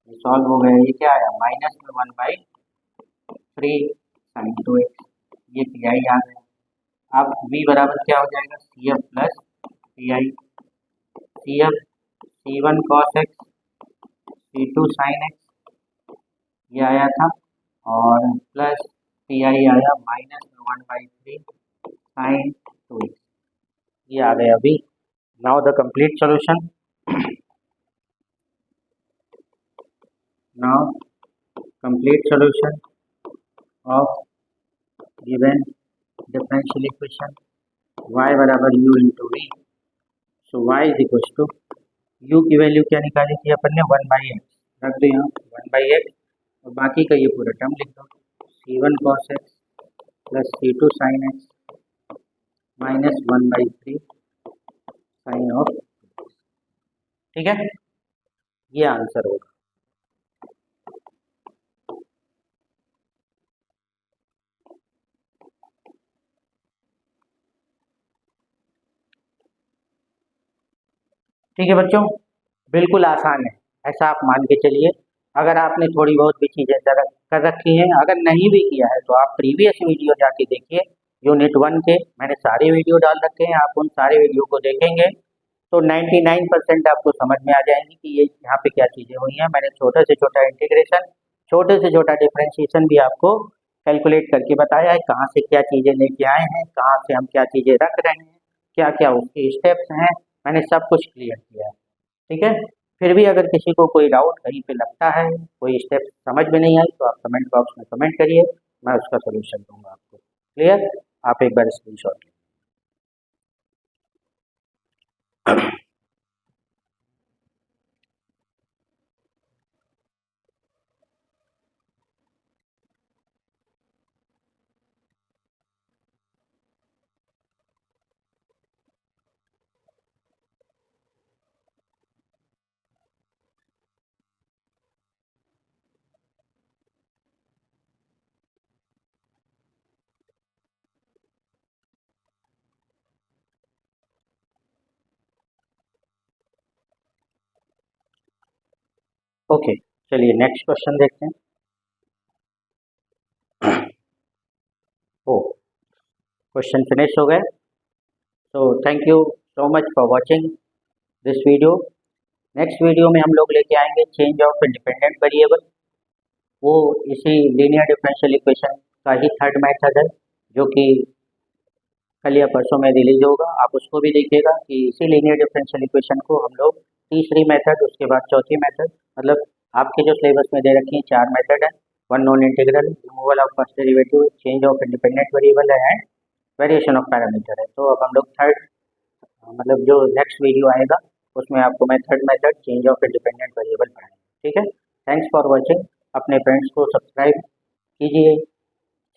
ये सॉल्व हो गया, ये क्या आया माइनस में 1/3 साइन 2x, ये पी आई आ गया। अब v बराबर क्या हो जाएगा C F plus P I, C F C1 cos x C2 sin x ये आया था और प्लस पी आई आया माइनस में 1/3 साइन 2x, ये आ गया अभी। Now the complete solution, now complete solution of given differential equation y बराबर u into v, so y is equal to u की वैल्यू क्या निकाली थी अपन ने 1/x, रख दो यहाँ 1/x और बाकी का ये पूरा टर्म लिख दो, C1 cos x plus C2 sin x minus 1/3 sine of, ठीक है, ये आंसर होगा। ठीक है बच्चों, बिल्कुल आसान है, ऐसा आप मान के चलिए। अगर आपने थोड़ी बहुत भी चीज़ें कर रखी हैं, अगर नहीं भी किया है तो आप प्रीवियस वीडियो जाके देखिए, यूनिट 1 के मैंने सारे वीडियो डाल रखे हैं, आप उन सारे वीडियो को देखेंगे तो 99% आपको समझ में आ जाएंगी कि ये यहाँ पे क्या चीज़ें हुई हैं। मैंने छोटे से छोटा इंटीग्रेशन, छोटे से छोटा डिफ्रेंशिएशन भी आपको कैलकुलेट करके बताया है, कहाँ से क्या चीज़ें लेके आए हैं, कहाँ से हम क्या चीज़ें रख रहे हैं, क्या क्या उसके स्टेप्स हैं, मैंने सब कुछ क्लियर किया है, ठीक है। फिर भी अगर किसी को कोई डाउट कहीं पे लगता है, कोई स्टेप समझ में नहीं आई, तो आप कमेंट बॉक्स में कमेंट करिए, मैं उसका सोल्यूशन दूंगा आपको। क्लियर? आप एक बार स्क्रीनशॉट लीजिए। ओके, चलिए नेक्स्ट क्वेश्चन देखते हैं। ओ, क्वेश्चन फिनिश हो गए। तो thank you so much for watching this video. Next video में हम लोग लेके आएंगे चेंज ऑफ इंडिपेंडेंट वेरिएबल। वो इसी लीनियर डिफरेंशियल इक्वेशन का ही थर्ड मेथड है, जो कि कल या परसों में रिलीज होगा। आप उसको भी देखिएगा कि इसी लीनियर डिफरेंशियल इक्वेशन को हम लोग तीसरी मेथड, उसके बाद चौथी मेथड, मतलब आपके जो सिलेबस में दे रखी है 4 मेथड है। One non integral, removal of first derivative, change of independent variable है एंड वेरिएशन ऑफ पैरामीटर है। तो अब हम लोग थर्ड, मतलब जो नेक्स्ट वीडियो आएगा उसमें आपको मैं third method change of independent variable पढ़ाएंगे। ठीक है, थैंक्स फॉर वॉचिंग। अपने फ्रेंड्स को सब्सक्राइब कीजिए,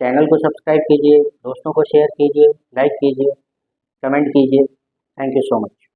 चैनल को सब्सक्राइब कीजिए, दोस्तों को शेयर कीजिए, लाइक कीजिए, कमेंट कीजिए। Thank you so much.